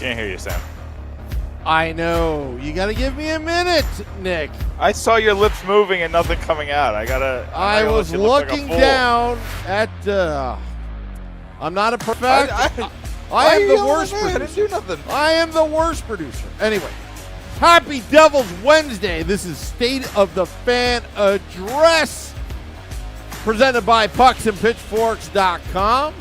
Can't hear you, Sam. I know. You got to give me a minute, Nick. I saw your lips moving and nothing coming out. I was looking down at. I'm not a perfect. I am the worst producer. I didn't do nothing. I am the worst producer. Anyway, happy Devil's Wednesday. This is State of the Fan Address, presented by pucksandpitchforks.com.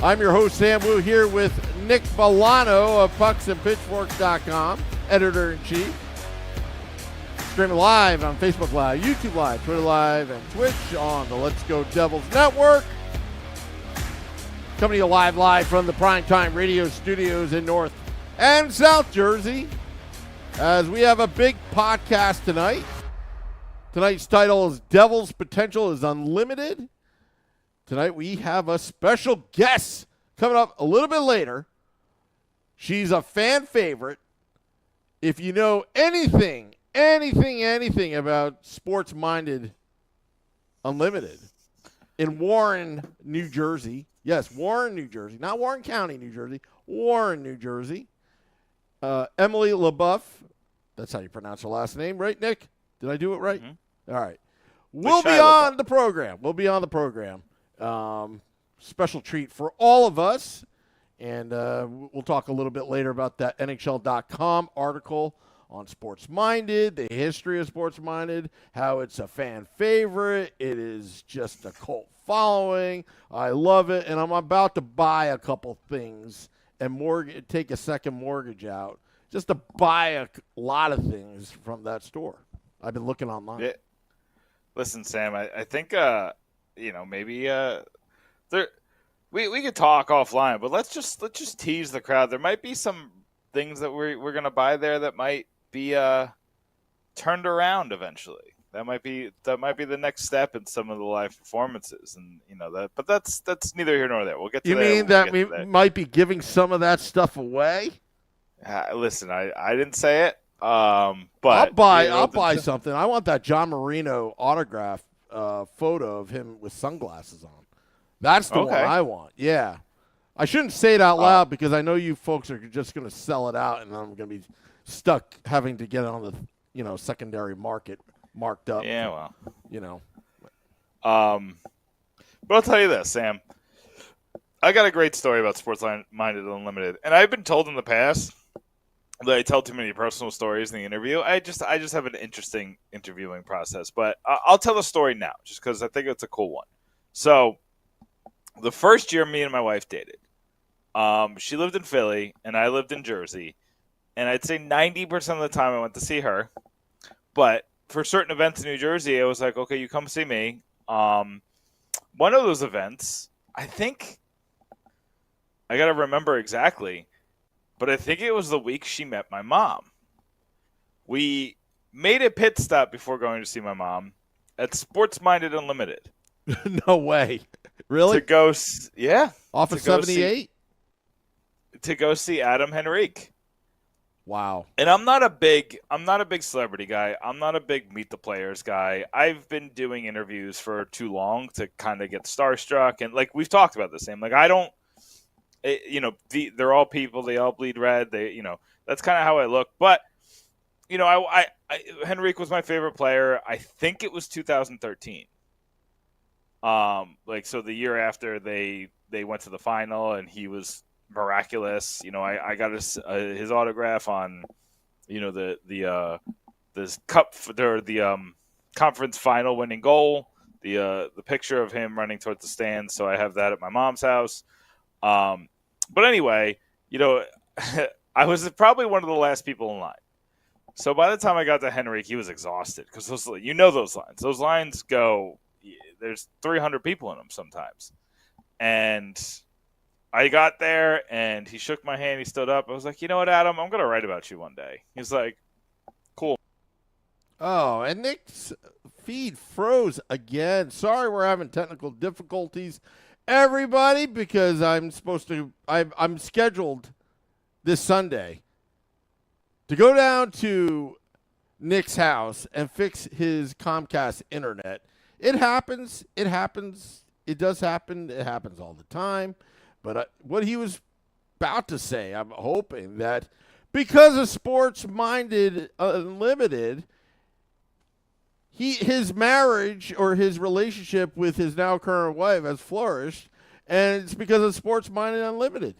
I'm your host, Sam Wu, here with Nick Villano of pucksandpitchforks.com, editor-in-chief. Streaming live on Facebook Live, YouTube Live, Twitter Live, and Twitch on the Let's Go Devils Network. Coming to you live from the Primetime Radio Studios in North and South Jersey, as we have a big podcast tonight. Tonight's title is Devil's Potential is Unlimited. Tonight we have a special guest coming up a little bit later. She's a fan favorite. If you know anything about Sports Minded Unlimited in Warren, New Jersey. Yes, Warren, New Jersey. Not Warren County, New Jersey. Warren, New Jersey. Emily LeBoeuf. That's how you pronounce her last name, right, Nick? Did I do it right? Mm-hmm. All right. We'll be on the program. Special treat for all of us. And we'll talk a little bit later about that NHL.com article on Sports Minded, the history of Sports Minded, how it's a fan favorite. It is just a cult following. I love it. And I'm about to buy a couple things and take a second mortgage out just to buy a lot of things from that store. I've been looking online. Yeah. Listen, Sam, I think, maybe we could talk offline, but let's just tease the crowd. There might be some things that we're going to buy there that might be turned around eventually. That might be the next step in some of the live performances, and but that's neither here nor there. We'll get to that. You mean that we might be giving some of that stuff away? Listen, I didn't say it. But I'll buy something. I want that John Marino autograph photo of him with sunglasses on. That's the one I want. Yeah. I shouldn't say it out loud because I know you folks are just going to sell it out, and I'm going to be stuck having to get it on the secondary market marked up. Yeah, well. But I'll tell you this, Sam. I got a great story about Sports Minded Unlimited, and I've been told in the past that I tell too many personal stories in the interview. I just have an interesting interviewing process, but I'll tell the story now just because I think it's a cool one. So the first year me and my wife dated, she lived in Philly and I lived in Jersey, and I'd say 90% of the time I went to see her, but for certain events in New Jersey, I was like, okay, you come see me. One of those events, I think, I got to remember exactly, but I think it was the week she met my mom. We made a pit stop before going to see my mom at Sports Minded Unlimited. No way. Really? To go, yeah. Off of 78? To go see Adam Henrique. Wow. And I'm not a big celebrity guy. I'm not a big meet the players guy. I've been doing interviews for too long to kind of get starstruck. And like we've talked about this, Sam. Like I don't, they're all people. They all bleed red. That's kind of how I look. But, Henrique was my favorite player. I think it was 2013. So the year after they went to the final and he was miraculous. I got his autograph on, this cup or the conference final winning goal. The picture of him running towards the stands. So I have that at my mom's house. But anyway, I was probably one of the last people in line. So by the time I got to Henrique, he was exhausted because those lines. Those lines go. There's 300 people in them sometimes, and I got there and he shook my hand. He stood up. I was like, you know what, Adam? I'm gonna write about you one day. He's like, cool. Oh, and Nick's feed froze again. Sorry, we're having technical difficulties, everybody, because I'm scheduled this Sunday to go down to Nick's house and fix his Comcast internet. It happens. It does happen. It happens all the time. But what he was about to say, I'm hoping that because of Sports Minded Unlimited, his marriage or his relationship with his now current wife has flourished, and it's because of Sports Minded Unlimited,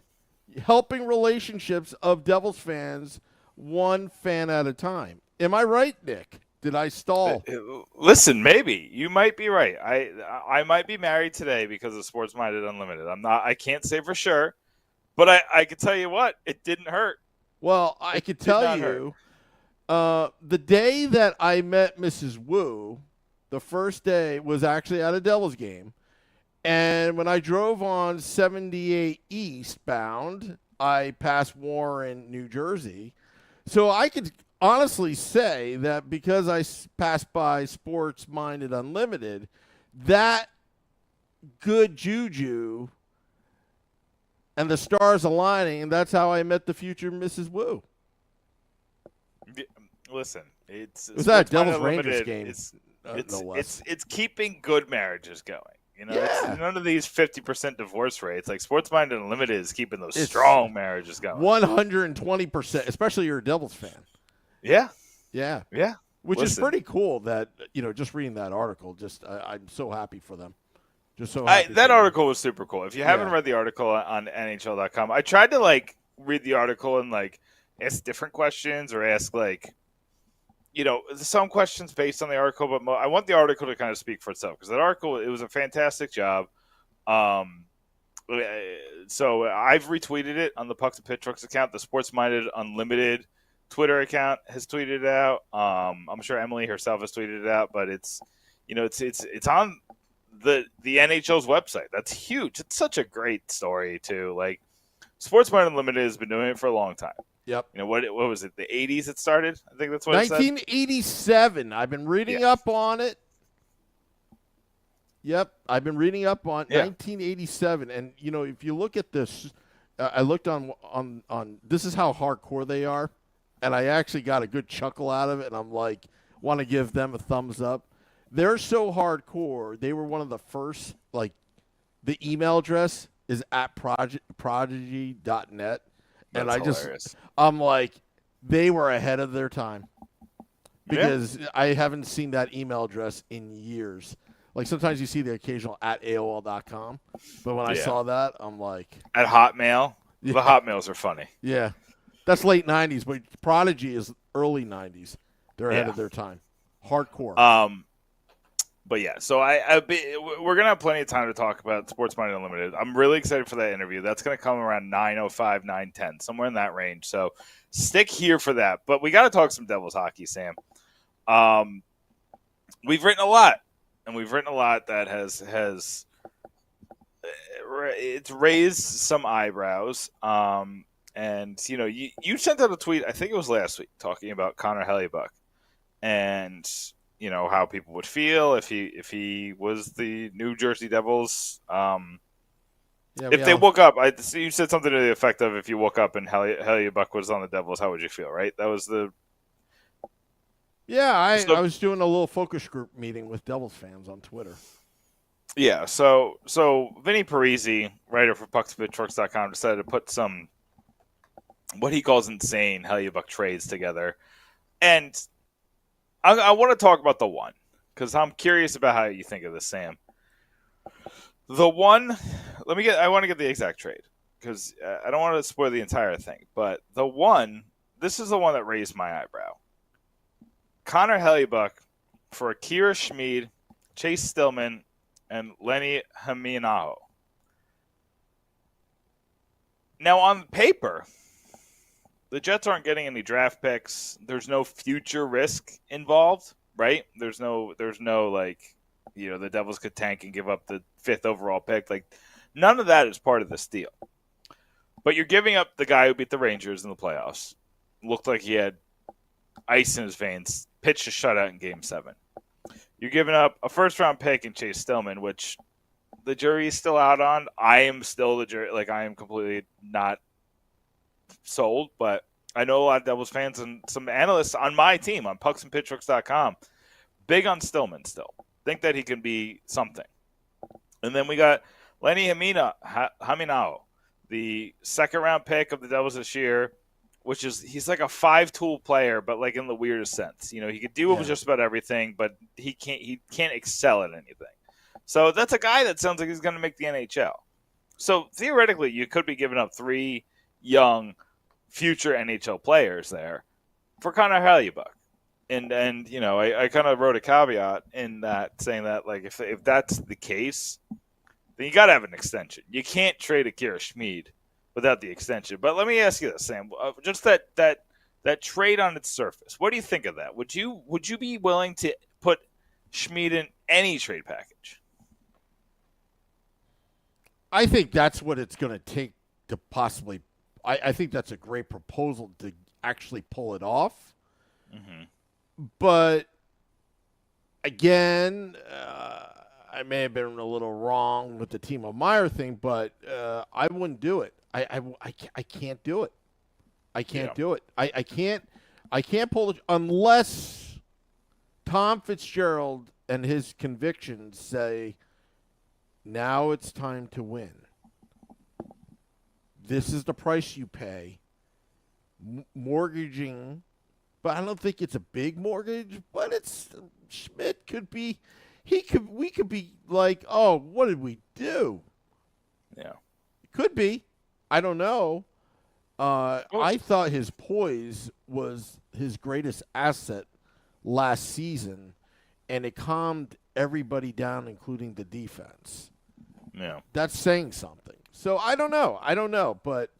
helping relationships of Devils fans one fan at a time. Am I right, Nick? Did I stall? Listen, maybe you might be right. I might be married today because of Sports Minded Unlimited. I'm not. I can't say for sure, but I can tell you what, it didn't hurt. Well, I could tell you, the day that I met Mrs. Wu, the first day was actually at a Devils game. And when I drove on 78 eastbound, I passed Warren, New Jersey. So I could honestly say that because I passed by Sports Minded Unlimited, that good juju and the stars aligning, and that's how I met the future Mrs. Wu. Listen, it was that Devils Rangers game. It's keeping good marriages going. You know, Yeah. It's none of these 50% divorce rates. Like Sports Minded Unlimited is keeping those strong marriages going. 120%, especially you're a Devils fan. Yeah. Yeah. Yeah. Which is pretty cool that, just reading that article, I'm so happy for them. Just so happy. That article was super cool. If you haven't read the article on NHL.com, I tried to read the article and ask different questions or ask some questions based on the article, but I want the article to kind of speak for itself because that article, it was a fantastic job. So I've retweeted it on the Pucks and Pit Trucks account. The Sports Minded Unlimited Twitter account has tweeted it out. I'm sure Emily herself has tweeted it out, but it's on the NHL's website. That's huge. It's such a great story too. Like Sports Minded Unlimited has been doing it for a long time. Yep. What was it? The 80s it started? I think that's what 1987. I've been reading up on it. Yep. I've been reading up on 1987. And, if you look at this, I looked on this is how hardcore they are. And I actually got a good chuckle out of it. And I'm like, want to give them a thumbs up. They're so hardcore. They were one of the first, the email address is at prodigy.net. And I'm like, they were ahead of their time because I haven't seen that email address in years. Like sometimes you see the occasional at AOL.com, but when I saw that, I'm like, at Hotmail. The Hotmails are funny. Yeah, that's late 90s, but Prodigy is early 90s. They're ahead of their time. Hardcore. But yeah, so we're gonna have plenty of time to talk about Sports Minded Unlimited. I'm really excited for that interview. That's gonna come around 9:05, 9:10, somewhere in that range. So stick here for that. But we got to talk some Devils hockey, Sam. We've written a lot, and we've written a lot that has it's raised some eyebrows. And you sent out a tweet. I think it was last week talking about Connor Hellebuyck and how people would feel if he was the New Jersey Devils. If they woke up, you said something to the effect of if you woke up and Hellebuyck was on the Devils, how would you feel, right? That was the... Yeah, I was doing a little focus group meeting with Devils fans on Twitter. Yeah, so Vinny Parisi, writer for PucksPitTrucks.com, decided to put some, what he calls insane Hellebuyck trades together. And I want to talk about the one, because I'm curious about how you think of this, Sam. The one, I want to get the exact trade, because I don't want to spoil the entire thing. But the one, this is the one that raised my eyebrow. Connor Hellebuyck for Akira Schmid, Chase Stillman, and Lenny Haminaho. Now, on paper, the Jets aren't getting any draft picks. There's no future risk involved, right? There's no the Devils could tank and give up the 5th overall pick. None of that is part of this deal. But you're giving up the guy who beat the Rangers in the playoffs. Looked like he had ice in his veins. Pitched a shutout in Game 7. You're giving up a first-round pick in Chase Stillman, which the jury is still out on. I am still the jury. I am completely not sold, but I know a lot of Devils fans and some analysts on my team on pucksandpitchworks.com big on Stillman still. Think that he can be something. And then we got Lenny Haminao. the second-round pick of the Devils this year, which is he's like a 5-tool player, but like in the weirdest sense. You know, he could do just about everything, but he can't excel at anything. So that's a guy that sounds like he's going to make the NHL. So theoretically, you could be giving up 3 young future NHL players there for Connor Hellebuyck. And you know, I kind of wrote a caveat in that saying that like if that's the case, then you got to have an extension. You can't trade Akira Schmid without the extension. But let me ask you this, Sam. Just that trade on its surface. What do you think of that? Would you be willing to put Schmid in any trade package? I think that's what it's going to take to possibly. I think that's a great proposal to actually pull it off. Mm-hmm. But again, I may have been a little wrong with the Timo Meier thing, but I wouldn't do it. I can't do it. I can't do it. I can't pull it unless Tom Fitzgerald and his convictions say, now it's time to win. This is the price you pay. Mortgaging, but I don't think it's a big mortgage, but it's Schmidt could be, we could be like, oh, what did we do? Yeah. It could be. I don't know. I thought his poise was his greatest asset last season, and it calmed everybody down, including the defense. Yeah. That's saying something. So I don't know, but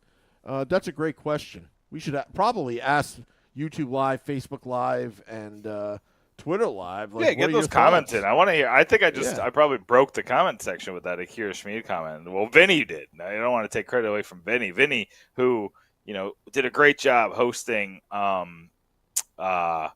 that's a great question. We should probably ask YouTube Live, Facebook Live, and Twitter Live. Like, get those comments in. I want to hear. I think I probably broke the comment section with that Akira Schmid comment. Well, Vinny did. I don't want to take credit away from Vinny. Vinny, who did a great job hosting. What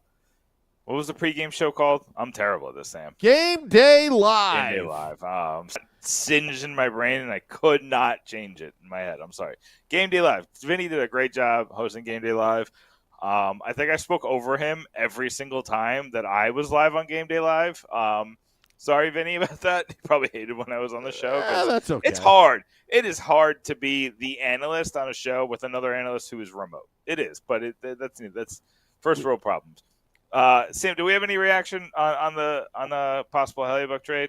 was the pregame show called? I'm terrible at this, Sam. Game Day Live. Game Day Live. Singed in my brain, and I could not change it in my head. I'm sorry. Game Day Live. Vinny did a great job hosting Game Day Live. I think I spoke over him every single time that I was live on Game Day Live. Sorry, Vinny, about that. He probably hated when I was on the show. That's okay. It's hard. It is hard to be the analyst on a show with another analyst who is remote. It is, but that's first world problems. Sam, do we have any reaction on the possible Hellebuyck trade?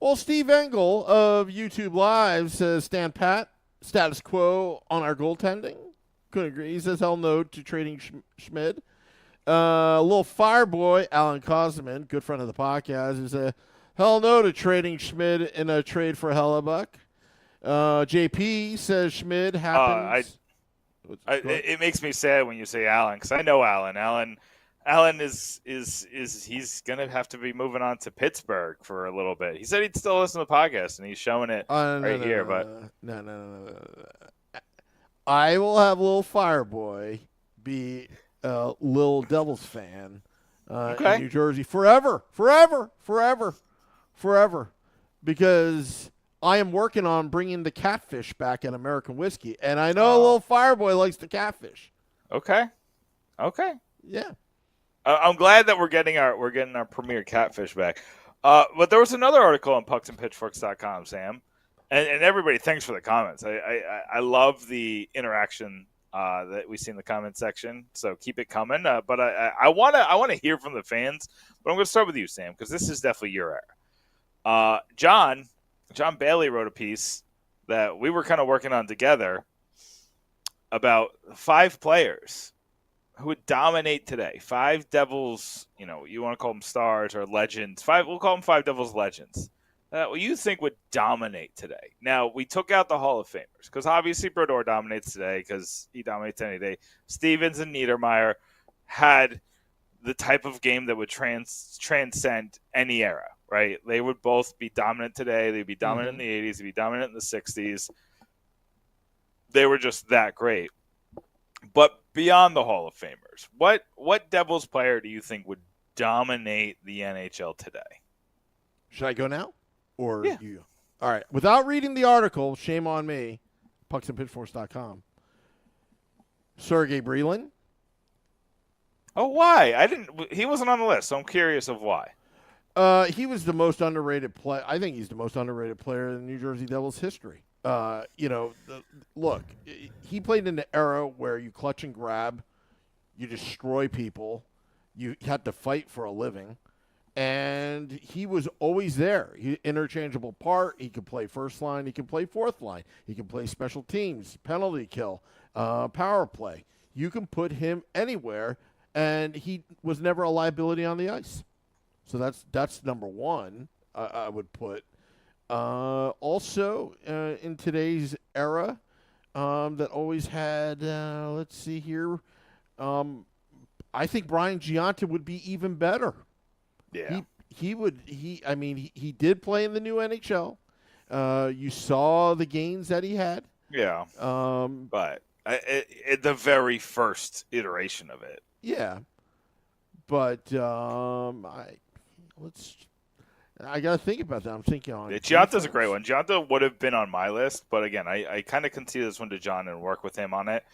Well, Steve Engel of YouTube Live says, stand pat, status quo on our goaltending. Couldn't agree. He says, hell no to trading Schmid. Little Fireboy, Alan Cosman, good friend of the podcast, is a hell no to trading Schmid in a trade for Hellebuyck. JP says Schmid happens. It makes me sad when you say Alan, because I know Alan. Alan is he's gonna have to be moving on to Pittsburgh for a little bit. He said he'd still listen to the podcast, and he's showing it here. But no. I will have little Fireboy be a little Devils fan in New Jersey forever, because I am working on bringing the catfish back in American whiskey, and I know little Fireboy likes the catfish. Okay. Yeah. I'm glad that we're getting our premier catfish back. But there was another article on pucksandpitchforks.com, Sam, and everybody, thanks for the comments. I love the interaction that we see in the comment section. So keep it coming. But I want to hear from the fans. But I'm going to start with you, Sam, because this is definitely your era. John Bailey wrote a piece that we were kind of working on together about 5 players who would dominate today. 5 Devils, you want to call them stars or legends. We'll call them 5 Devils legends. What you think would dominate today? Now, we took out the Hall of Famers because obviously Brodeur dominates today because he dominates any day. Stevens and Niedermeyer had the type of game that would transcend any era, right? They would both be dominant today. They'd be dominant in the 80s. They'd be dominant in the 60s. They were just that great. But beyond the Hall of Famers, what Devils player do you think would dominate the NHL today? Should I go now? Or yeah. You? All right. Without reading the article, shame on me, pucksandpitchforks.com. Sergei Brylin. Oh, why? He wasn't on the list, so I'm curious of why. He was the most underrated player. I think he's the most underrated player in New Jersey Devils history. Look, he played in an era where you clutch and grab, you destroy people, you had to fight for a living, and he was always there. He interchangeable part. He could play first line. He could play fourth line. He can play special teams, penalty kill, power play. You can put him anywhere, and he was never a liability on the ice. So that's number one. I would put. Also, in today's era, that always had. Let's see here. I think Brian Giunta would be even better. Yeah. He did play in the new NHL. You saw the gains that he had. Yeah. But the very first iteration of it. Yeah. But I got to think about that. I'm thinking on. Gianta's a great one. Giunta would have been on my list, but again, I kind of conceded this one to John and work with him on it.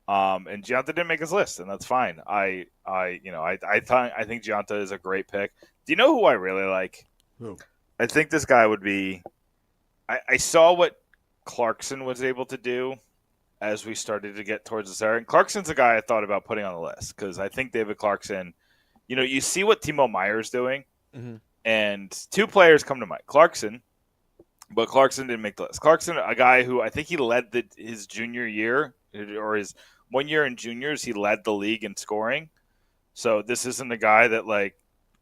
And Giunta didn't make his list, and that's fine. I think Giunta is a great pick. Do you know who I really like? Who? I think this guy would be. I saw what Clarkson was able to do as we started to get towards this era. And Clarkson's a guy I thought about putting on the list because I think David Clarkson. You see what Timo Meier's doing, and two players come to mind. Clarkson, but Clarkson didn't make the list. Clarkson, a guy who I think he led his junior year or his 1 year in juniors, he led the league in scoring. So this isn't a guy that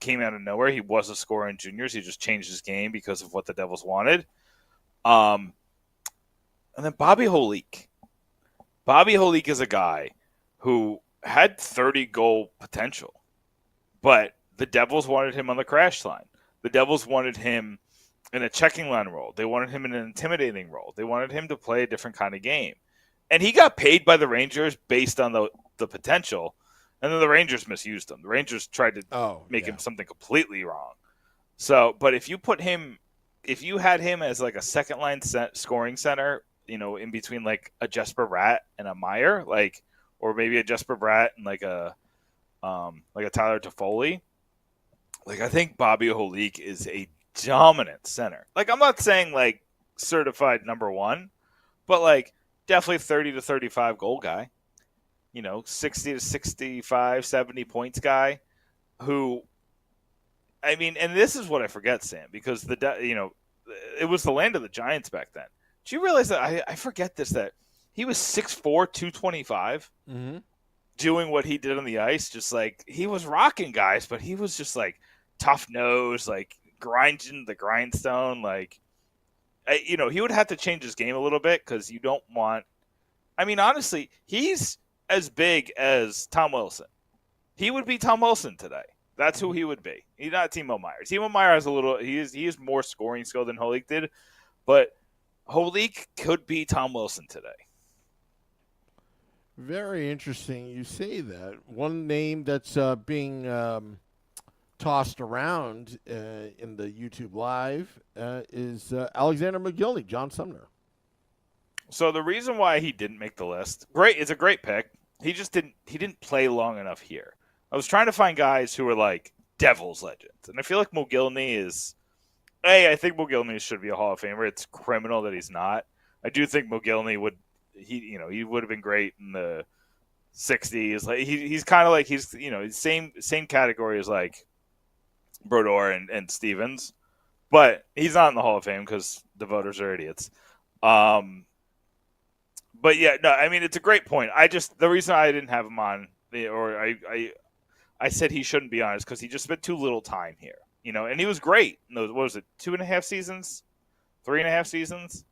came out of nowhere. He was a scorer in juniors. He just changed his game because of what the Devils wanted. And then Bobby Holik. Bobby Holik is a guy who had 30-goal potential, but the Devils wanted him on the crash line. The Devils wanted him in a checking line role. They wanted him in an intimidating role. They wanted him to play a different kind of game. And he got paid by the Rangers based on the potential, and then the Rangers misused him. The Rangers tried to make him something completely wrong. So, but if you had him as a second line scoring center, in between a Jesper Bratt and a Meier, or maybe a Jesper Bratt and a Tyler Toffoli, I think Bobby Holik is a dominant center. I'm not saying certified number one, but definitely 30 to 35 goal guy, 60 to 65, 70 points guy who, and this is what I forget, Sam, because it was the land of the Giants back then. Do you realize that I forget this, that he was 6'4", 225, doing what he did on the ice, just he was rocking guys, but he was just tough nose, grinding the grindstone, he would have to change his game a little bit because you don't want. Honestly, he's as big as Tom Wilson. He would be Tom Wilson today. That's who he would be. He's not Timo Meier. Timo Meier has he is more scoring skill than Holik did, but Holik could be Tom Wilson today. Very interesting you say that. One name that's being tossed around in the YouTube Live is Alexander McGillney, John Sumner. So the reason why he didn't make the list, it's a great pick. He just didn't play long enough here. I was trying to find guys who were Devils legends, and I feel like Mogilny is. I think Mogilny should be a Hall of Famer. It's criminal that he's not. I do think Mogilny he would have been great in the 60s. He's kind of he's same category as Brodeur and Stevens, but he's not in the Hall of Fame because the voters are idiots. But yeah, no, it's a great point. The reason I didn't have him on, or I said he shouldn't be on, is because he just spent too little time here. And he was great. What was it, 2.5 seasons? 3.5 seasons?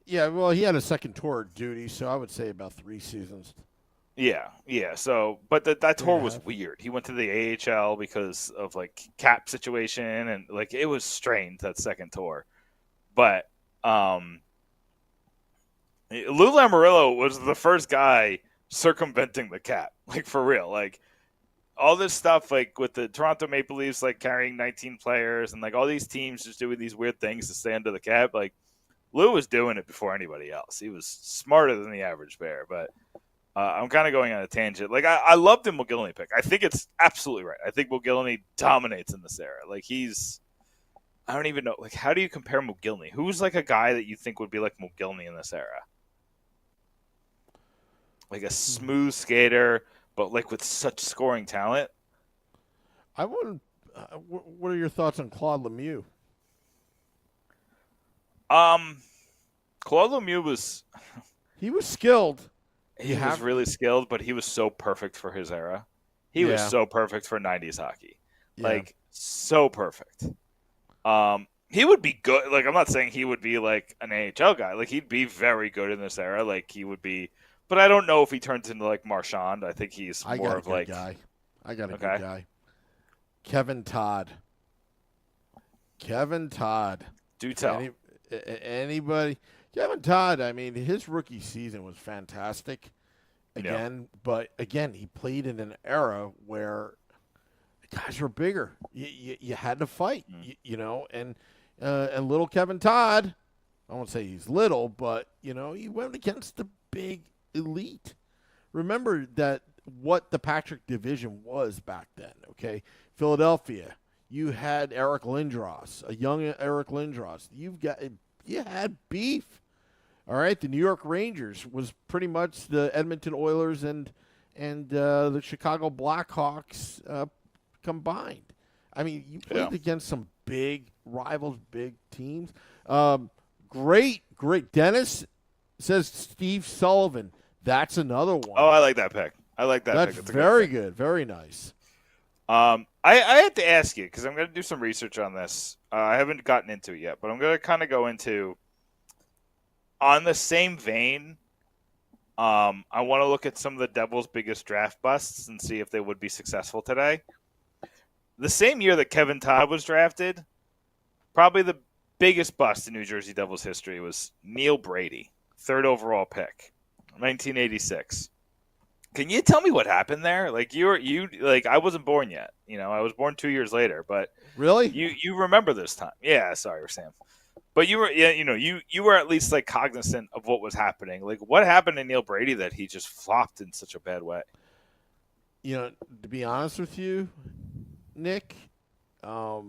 Yeah, well, he had a second tour duty, so I would say about 3 seasons. Yeah. So, but that tour was weird. He went to the AHL because of cap situation, and it was strange, that second tour. But Lou Lamoriello was the first guy circumventing the cap, for real. All this stuff, with the Toronto Maple Leafs, carrying 19 players, and all these teams just doing these weird things to stay under the cap. Lou was doing it before anybody else. He was smarter than the average bear. But I'm kind of going on a tangent. I love the Mogilny pick. I think it's absolutely right. I think Mogilny dominates in this era. I don't even know. Like, how do you compare Mogilny? Who's like a guy that you think would be like Mogilny in this era? Like a smooth skater, but like with such scoring talent. I wouldn't. What are your thoughts on Claude Lemieux? Claude Lemieux was He was skilled. he was really skilled, but he was so perfect for his era. He was Yeah. so perfect for '90s hockey, Yeah. like so perfect. He would be good. Like I'm not saying he would be like an AHL guy. Like he'd be very good in this era. Like he would be, but I don't know if he turns into like Marchand. I think he's I more got a of good like guy. I got a Okay. good guy. Kevin Todd. Kevin Todd. do tell. Anybody? Kevin Todd. I mean, his rookie season was fantastic. Again, but again, he played in an era where guys were bigger. You had to fight, you know, and little Kevin Todd, I won't say he's little, but, you know, he went against the big elite. Remember that what the Patrick division was back then, okay? Philadelphia, you had Eric Lindros, a young Eric Lindros. You had beef. All right, the New York Rangers was pretty much the Edmonton Oilers and the Chicago Blackhawks combined. I mean, you played against some big rivals, big teams. Great. Dennis says Steve Sullivan. That's another one. Oh, I like that pick. I like that That's pick. It's a very pick. good. Very nice. I had to ask you because I'm going to do some research on this. I haven't gotten into it yet, but I'm going to kind of go into on the same vein. I want to look at some of the Devils' biggest draft busts and see if they would be successful today. The same year that Kevin Todd was drafted, probably the biggest bust in New Jersey Devils history was Neil Brady, 3rd overall pick, 1986. Can you tell me what happened there? Like I wasn't born yet. You know, I was born 2 years later. But really, you remember this time? Yeah, sorry, Sam. But you were, you were at least like cognizant of what was happening. Like, what happened to Neil Brady that he just flopped in such a bad way? You know, to be honest with you, Nick, that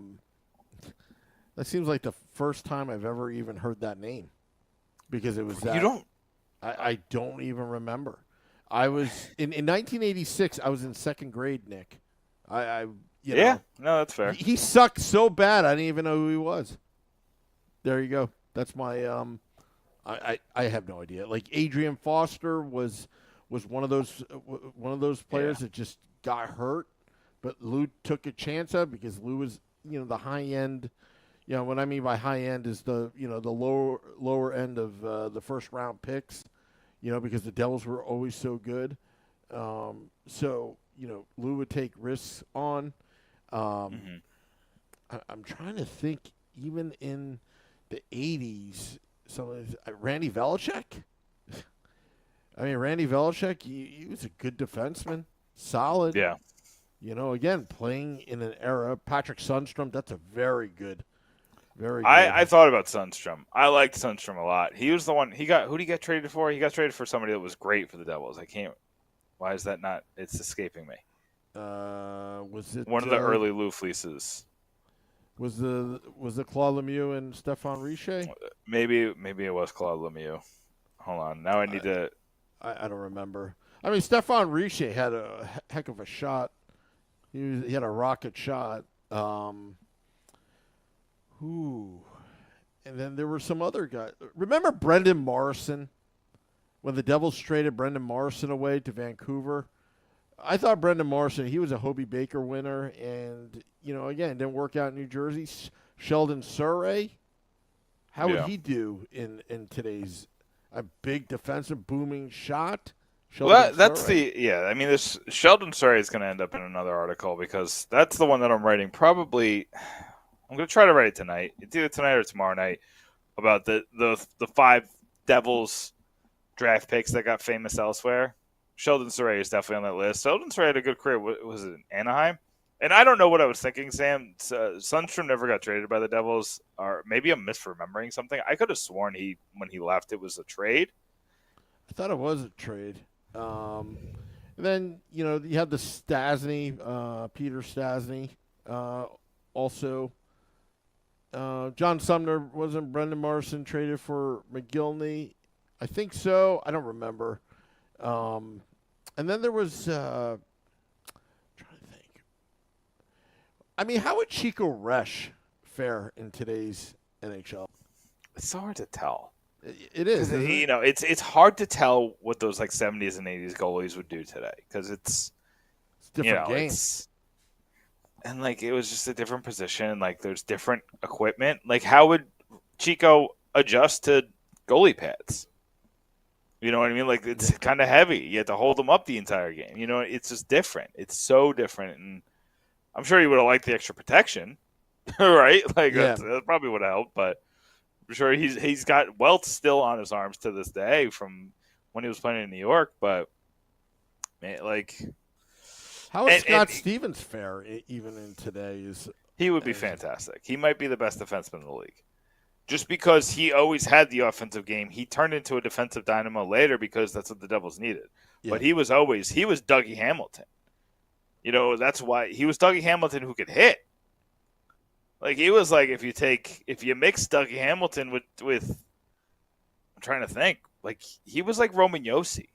seems like the first time I've ever even heard that name, because it was that. You don't. I don't even remember. I was in 1986. I was in 2nd grade, Nick. You know, no, that's fair. He sucked so bad I didn't even know who he was. There you go. That's my I have no idea. Like Adrian Foster was one of those players that just got hurt, but Lou took a chance of because Lou was, you know, the high end. You know what I mean by high end is the lower end of the first round picks. You know, because the Devils were always so good. So, you know, Lou would take risks on. I'm trying to think, even in the 80s, Randy Belichick? I mean, Randy Belichick, he was a good defenseman, solid. Yeah. You know, again, playing in an era. Patrick Sundstrom, that's a very good. I thought about Sundstrom. I liked Sundstrom a lot. He was the one. Who did he get traded for? He got traded for somebody that was great for the Devils. I can't. Why is that not? It's escaping me. Was it one of the early Lou fleeces? Was the Claude Lemieux and Stephane Richer? Maybe it was Claude Lemieux. Hold on. Now I need to. I don't remember. I mean, Stephane Richer had a heck of a shot. He had a rocket shot. And then there were some other guys. Remember Brendan Morrison? When the Devils traded Brendan Morrison away to Vancouver? I thought Brendan Morrison, he was a Hobie Baker winner. And, you know, again, didn't work out in New Jersey. Sheldon Surrey, how would he do in today's a big defensive booming shot? That's I mean, this Sheldon Surrey is going to end up in another article because that's the one that I'm writing probably. I'm going to try to write it tonight. It's either tonight or tomorrow night about the 5 Devils draft picks that got famous elsewhere. Sheldon Surrey is definitely on that list. Sheldon Surrey had a good career. Was it in Anaheim? And I don't know what I was thinking, Sam. Sundstrom never got traded by the Devils, or maybe I'm misremembering something. I could have sworn when he left, it was a trade. I thought it was a trade. And then, you know, you had the Stastny, Peter Stastny, also. John Sumner, wasn't Brendan Morrison traded for McGillney? I think so. I don't remember. And then there was, trying to think. I mean, how would Chico Resch fare in today's NHL? It's so hard to tell. It is. You know, it's hard to tell what those like 70s and 80s goalies would do today because it's different games. And like it was just a different position. Like there's different equipment. Like how would Chico adjust to goalie pads? You know what I mean? Like it's kind of heavy. You have to hold them up the entire game. You know, it's just different. It's so different, and I'm sure he would have liked the extra protection, right? Like that probably would have helped. But I'm sure he's got welts still on his arms to this day from when he was playing in New York. But man, like. How would Scott Stevens fare even in today's? He would be fantastic. He might be the best defenseman in the league. Just because he always had the offensive game, he turned into a defensive dynamo later because that's what the Devils needed. Yeah. But he was Dougie Hamilton. You know, that's why he was Dougie Hamilton who could hit. Like he was like if you mix Dougie Hamilton with I'm trying to think, like he was like Roman Josi.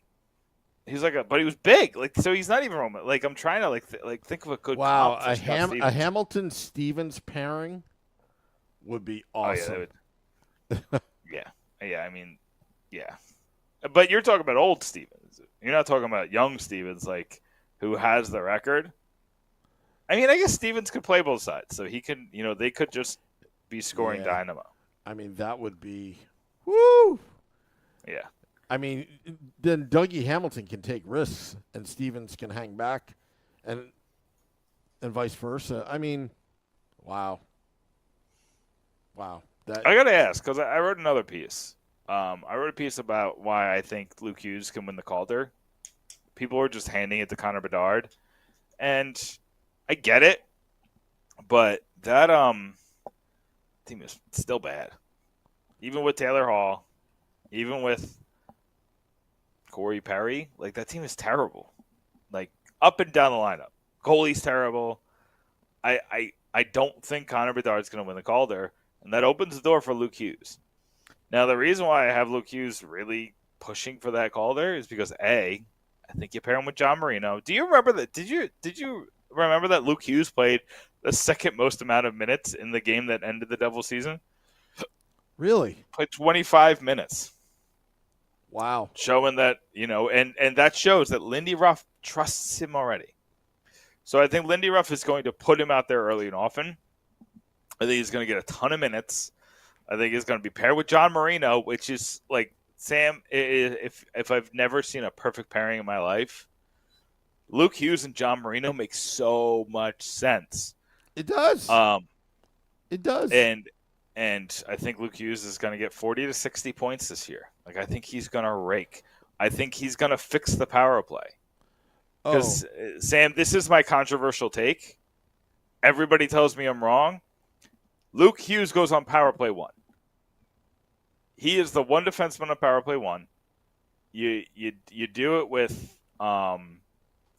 He's like but he was big, like so he's not even Roman. Like I'm trying to think of a good comp for a Hamilton Stevens pairing would be awesome. Oh, yeah, yeah. I mean, yeah. But you're talking about old Stevens. You're not talking about young Stevens, like who has the record. I mean, I guess Stevens could play both sides, so he can. You know, they could just be scoring dynamo. I mean, that would be woo. Yeah. I mean, then Dougie Hamilton can take risks, and Stevens can hang back, and vice versa. I mean, wow. I got to ask, because I wrote another piece. I wrote a piece about why I think Luke Hughes can win the Calder. People are just handing it to Connor Bedard, and I get it, but that team is still bad. Even with Taylor Hall, even with Corey Perry, like that team is terrible. Like up and down the lineup. Goalie's terrible. I don't think Connor Bedard's going to win the Calder, and that opens the door for Luke Hughes. Now the reason why I have Luke Hughes really pushing for that Calder is because I think you pair him with John Marino. Do you remember that? Did you remember that Luke Hughes played the second most amount of minutes in the game that ended the Devils season? Really? Played 25 minutes. Wow. Showing that, you know, and that shows that Lindy Ruff trusts him already. So I think Lindy Ruff is going to put him out there early and often. I think he's going to get a ton of minutes. I think he's going to be paired with John Marino, which is like, Sam, if I've never seen a perfect pairing in my life, Luke Hughes and John Marino make so much sense. It does. It does. And I think Luke Hughes is going to get 40 to 60 points this year. Like, I think he's going to rake. I think he's going to fix the power play. Because, Sam, this is my controversial take. Everybody tells me I'm wrong. Luke Hughes goes on power play 1. He is the one defenseman on power play 1. You do it with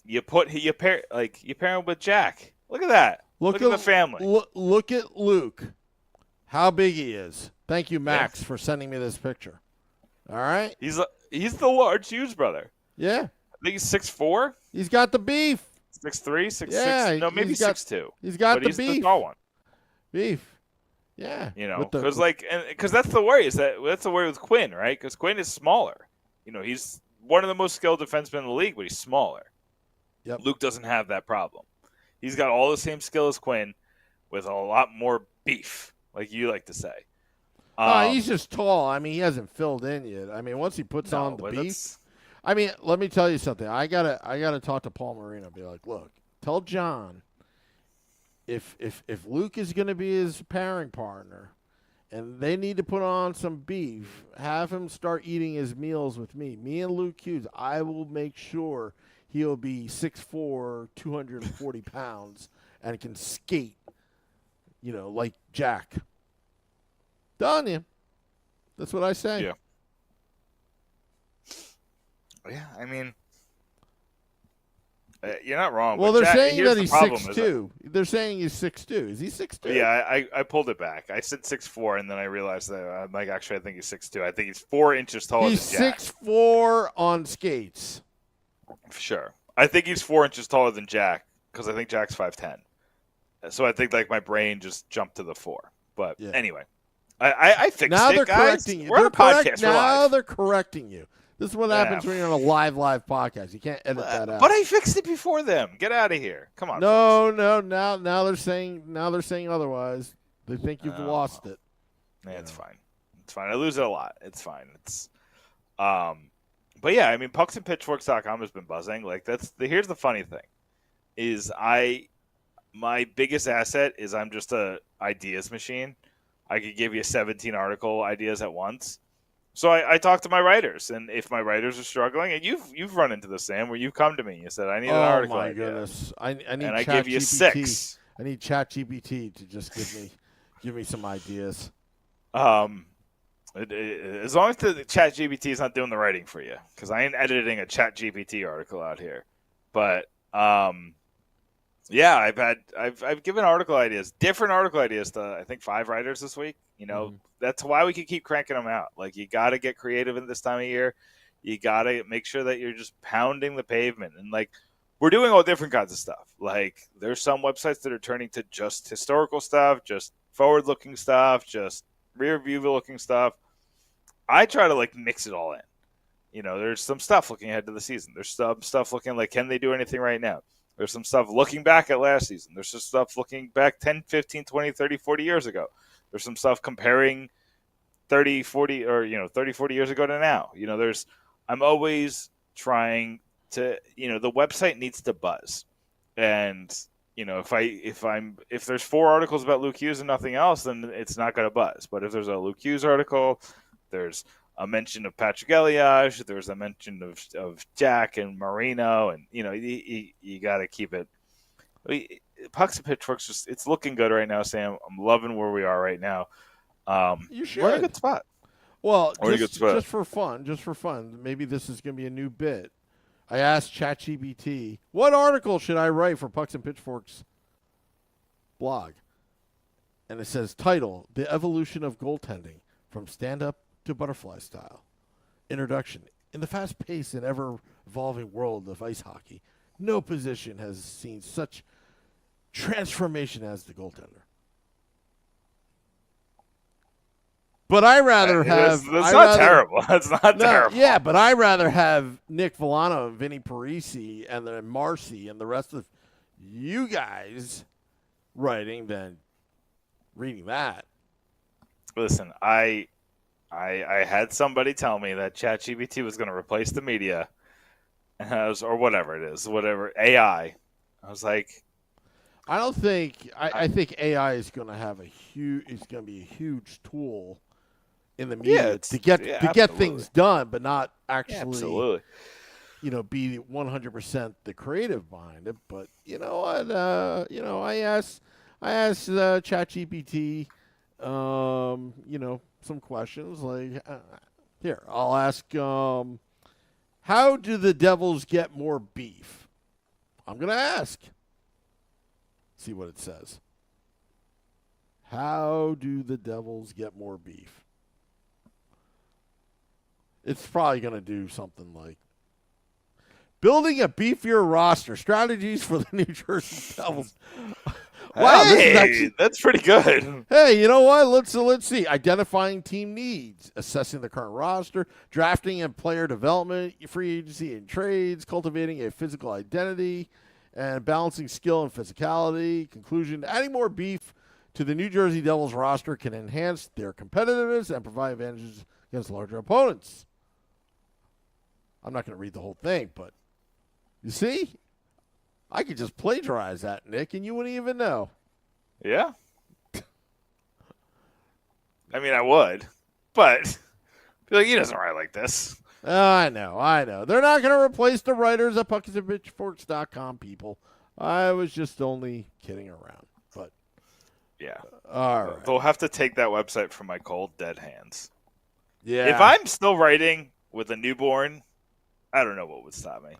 you pair him with Jack. Look at that. Look at the family. Look at Luke. How big he is. Thank you, Max, for sending me this picture. All right? He's the large Hughes brother. Yeah. I think he's 6'4". He's got the beef. 6'3", 6'6". No, maybe 6'2". He's got the beef. He's the tall one. Beef. Yeah. You know, because that's the worry. That's the worry with Quinn, right? Because Quinn is smaller. You know, he's one of the most skilled defensemen in the league, but he's smaller. Yep. Luke doesn't have that problem. He's got all the same skill as Quinn with a lot more beef, like you like to say. He's just tall. I mean, he hasn't filled in yet. I mean, once he puts on the beef. I mean, let me tell you something. I gotta talk to Paul Marino. Be like, look, tell John if Luke is gonna be his pairing partner, and they need to put on some beef, have him start eating his meals with me. Me and Luke Hughes. I will make sure he'll be 6'4", 240 pounds, and can skate. You know, like Jack. Done him. That's what I say. Yeah. Yeah, I mean, You're not wrong. Well, but they're saying here's that the he's problem, 6'2". They're saying he's 6'2". Is he 6'2"? Yeah, I pulled it back. I said 6'4", and then I realized that I'm like, actually, I think he's 6'2". I think he's 4 inches taller He's than Jack. 6'4" on skates. Sure. I think he's 4 inches taller than Jack because I think Jack's 5'10". So I think like my brain just jumped to the 4. But anyway, I fixed now it, they're guys. correcting you. We're on a podcast. We're Now live. they're correcting you. This is what happens when you're on a live podcast. You can't edit that out. But I fixed it before them. Get out of here. Come on. No. Now they're saying otherwise. They think you've lost it. Yeah, it's fine. It's fine. I lose it a lot. It's fine. It's but yeah, I mean, pucksandpitchforks.com has been buzzing. Like here's the funny thing, is my biggest asset is I'm just a ideas machine. I could give you 17 article ideas at once. So I talk to my writers, and if my writers are struggling, and you've run into this, Sam, where you come to me and you said, I need an article Oh my idea. goodness! I need and I give you 6. I need ChatGPT to just give me some ideas. As long as the ChatGPT is not doing the writing for you, because I ain't editing a ChatGPT article out here. But yeah, I've given article ideas, different article ideas to I think 5 writers this week. You know, that's why we can keep cranking them out. Like, you got to get creative in this time of year. You got to make sure that you're just pounding the pavement. And like, we're doing all different kinds of stuff. Like, there's some websites that are turning to just historical stuff, just forward-looking stuff, just rear-view looking stuff. I try to like mix it all in. You know, there's some stuff looking ahead to the season. There's some stuff looking like, can they do anything right now? There's some stuff looking back at last season. There's some stuff looking back 10, 15, 20, 30, 40 years ago. There's some stuff comparing 30, 40, or, 30, 40 years ago to now. You know, I'm always trying to, the website needs to buzz. And, if there's 4 articles about Luke Hughes and nothing else, then it's not going to buzz. But if there's a Luke Hughes article, there's a mention of Patrick Elias, there's a mention of Jack and Marino, and, you got to keep it. Pucks and Pitchforks, it's looking good right now, Sam. I'm loving where we are right now. You should. We're in a good spot. Well, just for fun, maybe this is going to be a new bit. I asked ChatGPT, what article should I write for Pucks and Pitchforks blog? And it says, title, The Evolution of Goaltending, from stand-up to butterfly style. Introduction. In the fast-paced and ever-evolving world of ice hockey, no position has seen such transformation as the goaltender. But I rather have... That's not terrible. That's not terrible. Yeah, but I rather have Nick Villano and Vinny Parisi and then Marcy and the rest of you guys writing than reading that. Listen, I had somebody tell me that ChatGPT was going to replace the media, or whatever it is, whatever, AI. I was like... I don't think... I think AI is going to have it's going to be a huge tool in the media to get things done, but not actually, be 100% the creative behind it. But you know what? I asked ChatGPT, some questions like, here, I'll ask, how do the Devils get more beef? I'm gonna ask. See what it says. How do the Devils get more beef? It's probably going to do something like building a beefier roster, strategies for the New Jersey Devils. Wow, that's pretty good. Hey, you know what? Let's see. Identifying team needs, assessing the current roster, drafting and player development, free agency and trades, cultivating a physical identity, and balancing skill and physicality. Conclusion, adding more beef to the New Jersey Devils roster can enhance their competitiveness and provide advantages against larger opponents. I'm not going to read the whole thing, but you see, I could just plagiarize that, Nick, and you wouldn't even know. Yeah. I mean, I would, but I feel like he doesn't write like this. I know. They're not going to replace the writers at pucksandpitchforks.com, people. I was just only kidding around, but yeah. All right. They'll have to take that website from my cold, dead hands. Yeah. If I'm still writing with a newborn, I don't know what would stop me.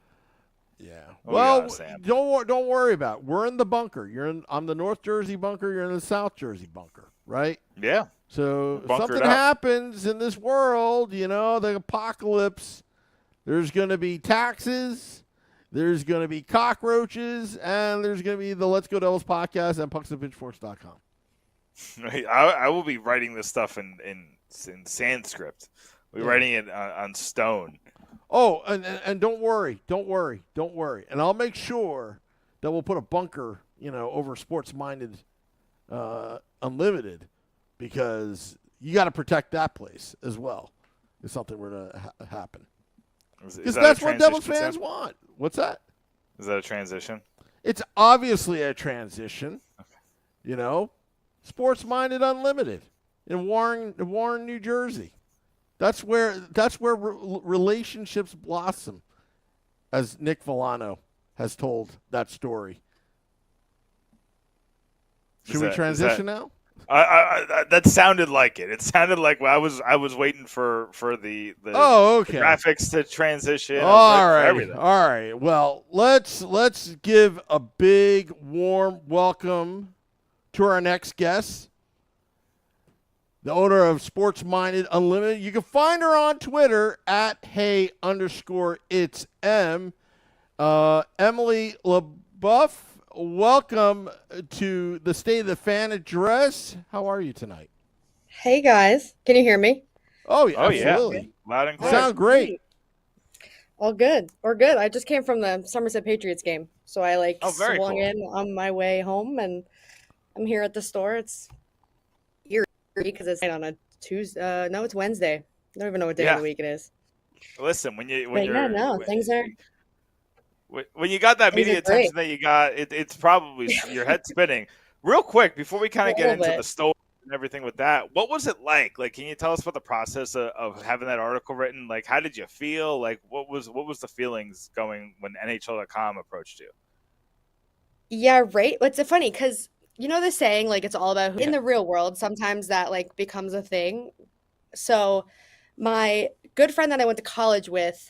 Yeah. What we got, Well, Sam? don't worry about it. We're in the bunker. I'm the North Jersey bunker. You're in the South Jersey bunker, right? Yeah. So if Bunkered something up. happens in this world, the apocalypse, there's going to be taxes, there's going to be cockroaches, and there's going to be the Let's Go Devils podcast and pucksandpitchforks.com. I will be writing this stuff in Sanskrit. We're writing it on stone. Oh, and don't worry. And I'll make sure that we'll put a bunker, over Sports Minded Unlimited, because you got to protect that place as well if something were to happen. Because that's what Devils fans want. What's that? Is that a transition? It's obviously a transition. Sports Minded Unlimited in Warren, New Jersey. That's where relationships blossom, as Nick Villano has told that story. Should we transition now? That sounded like it. It sounded like I was waiting for the the graphics to transition. All right. Well, let's give a big warm welcome to our next guest, the owner of Sports Minded Unlimited. You can find her on Twitter at hey_it's_M. Emily LeBoeuf, welcome to the State of the Fan address. How are you tonight? Hey guys, can you hear me? Oh, absolutely. Yeah. Loud and clear. Sound great. All good. We're good. I just came from the Somerset Patriots game, so I very swung cool. in on my way home, and I'm here at the store. It's eerie because it's on a Tuesday. No, it's Wednesday. I don't even know what day of the week it is. Listen, when you got that media attention that you got, it's probably your head spinning. Real quick, before we kind of get into the story and everything with that, what was it like? Like, can you tell us about the process of having that article written? Like, how did you feel? Like, what was the feelings going when NHL.com approached you? Yeah, right. It's funny because the saying, like, it's all about in the real world. Sometimes that becomes a thing. So my good friend that I went to college with,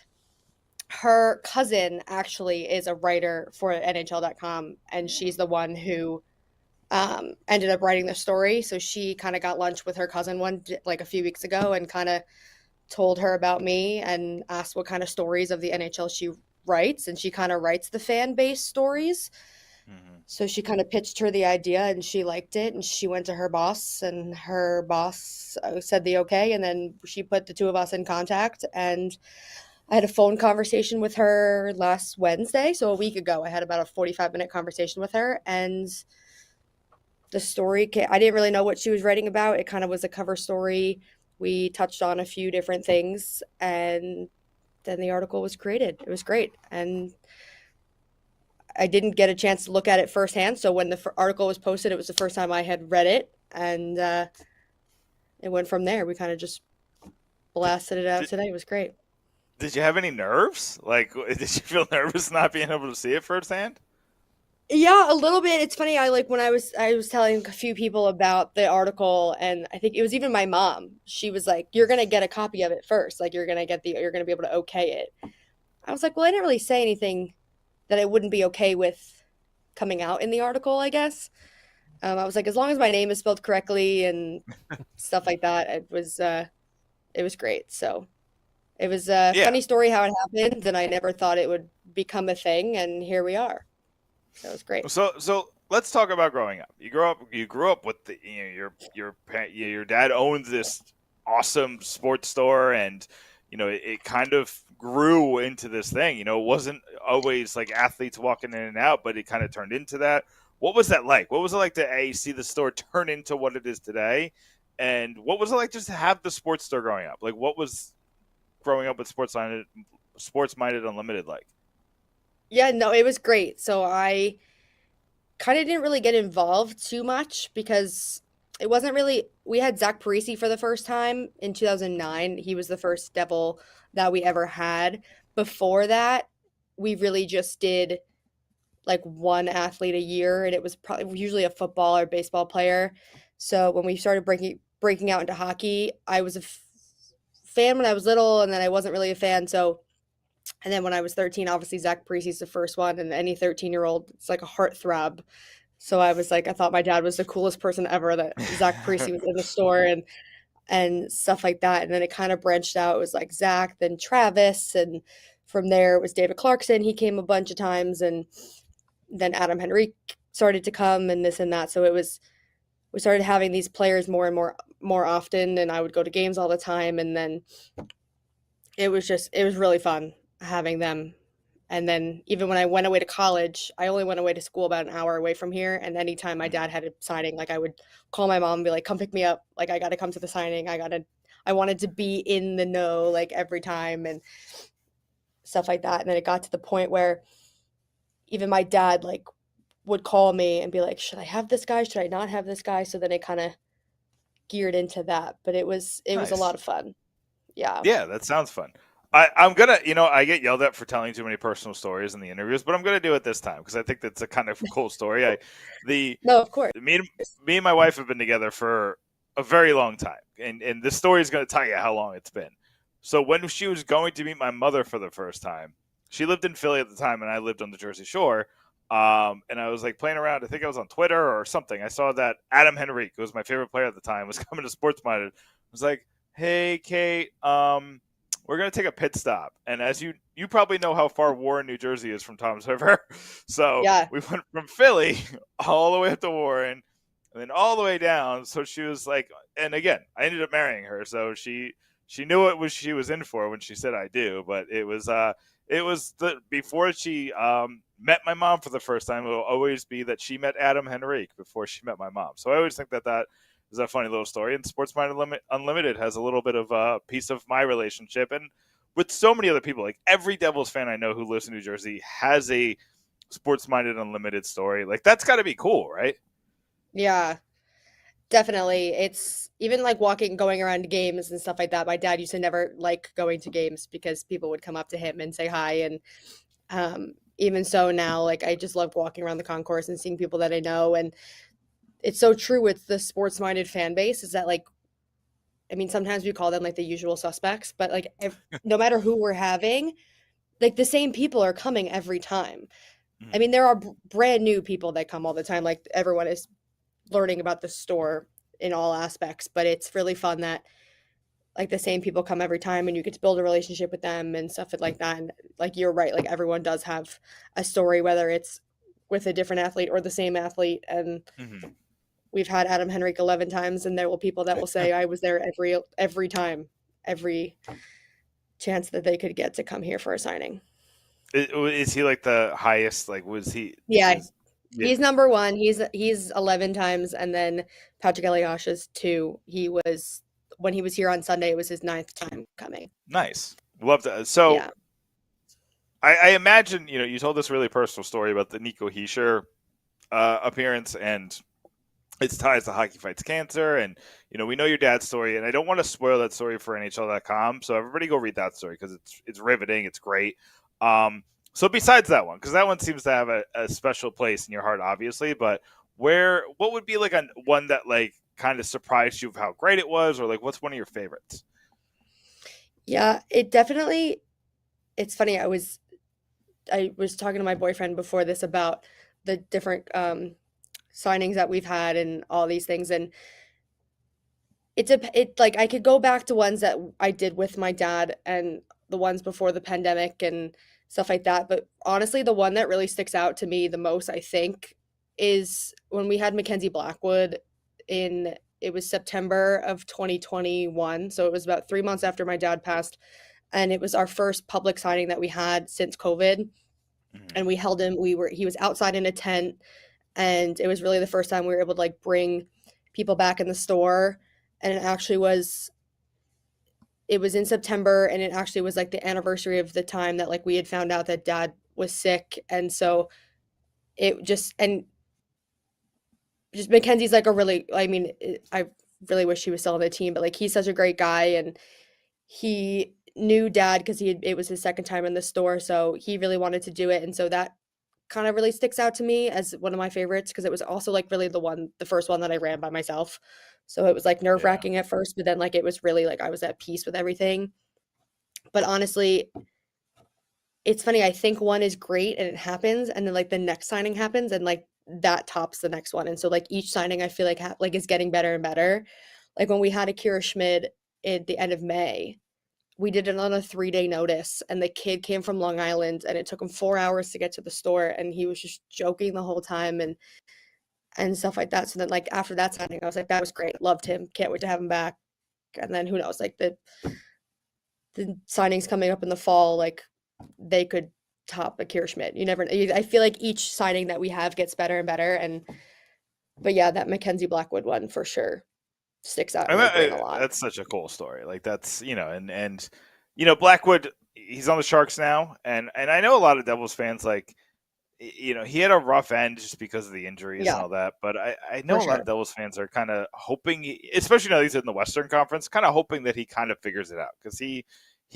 her cousin actually is a writer for NHL.com, and she's the one who ended up writing the story. So she kind of got lunch with her cousin a few weeks ago and kind of told her about me and asked what kind of stories of the NHL she writes, and she kind of writes the fan-based stories. So she kind of pitched her the idea, and she liked it, and she went to her boss, and her boss said the okay, and then she put the two of us in contact, and I had a phone conversation with her last Wednesday, so a week ago. I had about a 45-minute conversation with her, and the story, I didn't really know what she was writing about. It kind of was a cover story. We touched on a few different things, and then the article was created. It was great, and I didn't get a chance to look at it firsthand. So when the article was posted, it was the first time I had read it, and it went from there. We kind of just blasted it out today. It was great. Did you have any nerves? Like, did you feel nervous not being able to see it firsthand? Yeah, a little bit. It's funny. I was telling a few people about the article, and I think it was even my mom. She was like, "You're gonna get a copy of it first. Like, you're gonna be able to okay it." I was like, "Well, I didn't really say anything that I wouldn't be okay with coming out in the article, I guess." I was like, as long as my name is spelled correctly and stuff like that, it was great. So it was a funny story how it happened, and I never thought it would become a thing, and here we are. So it was great. So let's talk about growing up. You grew up with your dad owned this awesome sports store, and it kind of grew into this thing. It wasn't always like athletes walking in and out, but it kind of turned into that. What was that like? What was it like to see the store turn into what it is today? And what was it like just to have the sports store growing up? Like, what was growing up with Sports Minded Unlimited like? Yeah, no, it was great. So I kind of didn't really get involved too much because it wasn't really, we had Zach Parisi for the first time in 2009. He was the first Devil that we ever had. Before that, we really just did like one athlete a year, and it was probably usually a football or baseball player. So when we started breaking out into hockey, I was a fan when I was little, and then I wasn't really a fan. So And then when I was 13, obviously Zach Parisi's the first one, and any 13-year-old, it's like a heartthrob. So I was like, I thought my dad was the coolest person ever that Zach Parisi was in the store and stuff like that. And then it kind of branched out. It was like Zach, then Travis, and from there it was David Clarkson. He came a bunch of times, and then Adam Henrique started to come and this and that. So we started having these players more and more often, and I would go to games all the time. And then it was really fun having them. And then even when I went away to college, I only went away to school about an hour away from here. And anytime my dad had a signing, like I would call my mom and be like, come pick me up. Like I got to come to the signing. I wanted to be in the know like every time and stuff like that. And then it got to the point where even my dad like would call me and be like, should I have this guy? Should I not have this guy? So then it kind of geared into that, but it was a Nice. lot of fun. Yeah. Yeah, that sounds fun. I'm gonna, I get yelled at for telling too many personal stories in the interviews, but I'm gonna do it this time because I think that's a kind of cool story. No, of course. Me and my wife have been together for a very long time, and this story is gonna tell you how long it's been. So when she was going to meet my mother for the first time, she lived in Philly at the time, and I lived on the Jersey Shore. And I was like playing around. I think I was on Twitter or something. I saw that Adam Henrique, who was my favorite player at the time, was coming to Sports Minded. I was like, "Hey, Kate, we're gonna take a pit stop." And as you probably know how far Warren, New Jersey is from Tom's River, so Yeah. we went from Philly all the way up to Warren, and then all the way down. So she was like, and again, I ended up marrying her, so she knew what she was in for when she said I do. But it was before she met my mom for the first time. It will always be that she met Adam Henrique before she met my mom. So I always think that is a funny little story. And Sports Mind Unlimited has a little bit of a piece of my relationship, and with so many other people, like every Devils fan I know who lives in New Jersey has a Sports Minded Unlimited story. Like that's got to be cool, right? Yeah. Definitely. It's even like going around games and stuff like that. My dad used to never like going to games because people would come up to him and say hi. And even so now, like I just love walking around the concourse and seeing people that I know. And it's so true with the sports minded fan base is that like, I mean, sometimes we call them like the usual suspects, but like no matter who we're having, like the same people are coming every time. Mhm. I mean, there are brand new people that come all the time. Like everyone is learning about the store in all aspects, but it's really fun that like the same people come every time and you get to build a relationship with them and stuff like that. And like you're right, like everyone does have a story, whether it's with a different athlete or the same athlete. And Mhm. we've had Adam Henrique 11 times, and there will people that will say I was there every time, every chance that they could get to come here for a signing. Is he like the highest? Like, was he? Yeah, Yeah. he's number one. He's 11 times, and then Patrick Elias is 2. He was when he was here on Sunday. It was his 9th time coming. Nice. Love that. So Yeah. I imagine you told this really personal story about the Nico Hischier appearance and its ties to Hockey Fights Cancer, and we know your dad's story, and I don't want to spoil that story for NHL.com, so everybody go read that story because it's riveting, it's great. So besides that one, because that one seems to have a special place in your heart, obviously, but what would be like one that like kind of surprised you of how great it was, or like what's one of your favorites? Yeah, it's funny. I was talking to my boyfriend before this about the different signings that we've had and all these things, and it like I could go back to ones that I did with my dad and the ones before the pandemic and stuff like that, but honestly the one that really sticks out to me the most, I think, is when we had Mackenzie Blackwood it was September of 2021, so it was about 3 months after my dad passed, and it was our first public signing that we had since COVID. And we held him. He was outside in a tent, and it was really the first time we were able to like bring people back in the store. And it was in September, and it actually was like the anniversary of the time that like we had found out that dad was sick. And so Mackenzie's like I really wish he was still on the team, but like he's such a great guy, and he knew dad because it was his second time in the store, so he really wanted to do it. And so that kind of really sticks out to me as one of my favorites because it was also like really the first one that I ran by myself. So it was like nerve-wracking at first, but then like it was really like I was at peace with everything. But honestly, it's funny. I think one is great and it happens, and then like the next signing happens, and like that tops the next one. And so like each signing, I feel like like is getting better and better. Like when we had Akira Schmid at the end of May, we did it on a 3-day notice, and the kid came from Long Island, and it took him 4 hours to get to the store, and he was just joking the whole time and stuff like that. So then like after that signing, I was like, that was great, loved him, can't wait to have him back. And then who knows, like the signings coming up in the fall, like they could top Akira Schmid. You never know. I feel like each signing that we have gets better and better. And but yeah, that Mackenzie Blackwood one for sure sticks out in my brain a lot. That's such a cool story. Like that's and Blackwood, he's on the Sharks now, and I know a lot of Devils fans like he had a rough end just because of the injuries and Yeah, all that. But I know for a lot sure. of Devils fans are kind of hoping, especially now he's in the Western Conference, kind of hoping that he kind of figures it out because he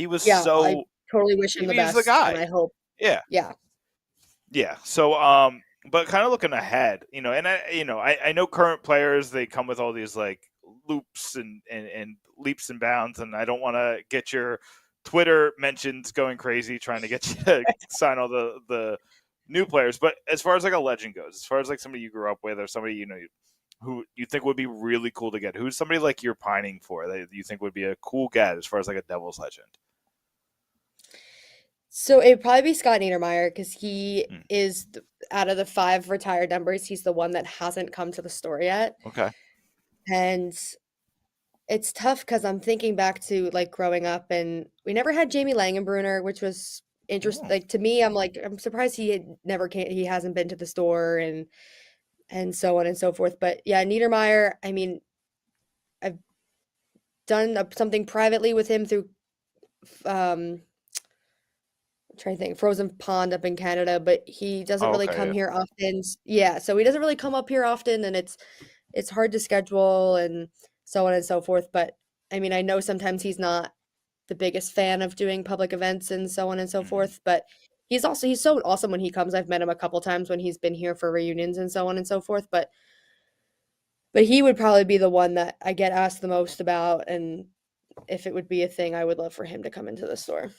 was Yeah, I so totally wish him the he's the best, and guy. I hope. Yeah, Yeah, yeah. So but kind of looking ahead, and I know current players, they come with all these like loops and leaps and bounds, and I don't want to get your Twitter mentions going crazy trying to get you to sign all the new players. But as far as like a legend goes, as far as like somebody you grew up with or somebody who you think would be really cool to get, who's somebody like you're pining for that you think would be a cool get as far as like a Devils legend? so it'd probably be Scott Niedermayer because he Hmm. is out of the 5 retired numbers, he's the one that hasn't come to the store yet, Okay. and it's tough because I'm thinking back to like growing up, and we never had Jamie Langenbrunner, which was interesting. Oh, Like to me, I'm like I'm surprised he had never came. He hasn't been to the store and so on and so forth. But yeah, Niedermeyer. I mean, I've done something privately with him through I'm trying to think, Frozen Pond up in Canada, but he doesn't oh really okay, come yeah. here often. Yeah, so he doesn't really come up here often, and it's hard to schedule and so on and so forth. But I mean, I know sometimes he's not the biggest fan of doing public events and so on and so Hmm. forth, but he's so awesome when he comes. I've met him a couple times when he's been here for reunions and so on and so forth, but he would probably be the one that I get asked the most about, and if it would be a thing, I would love for him to come into the store.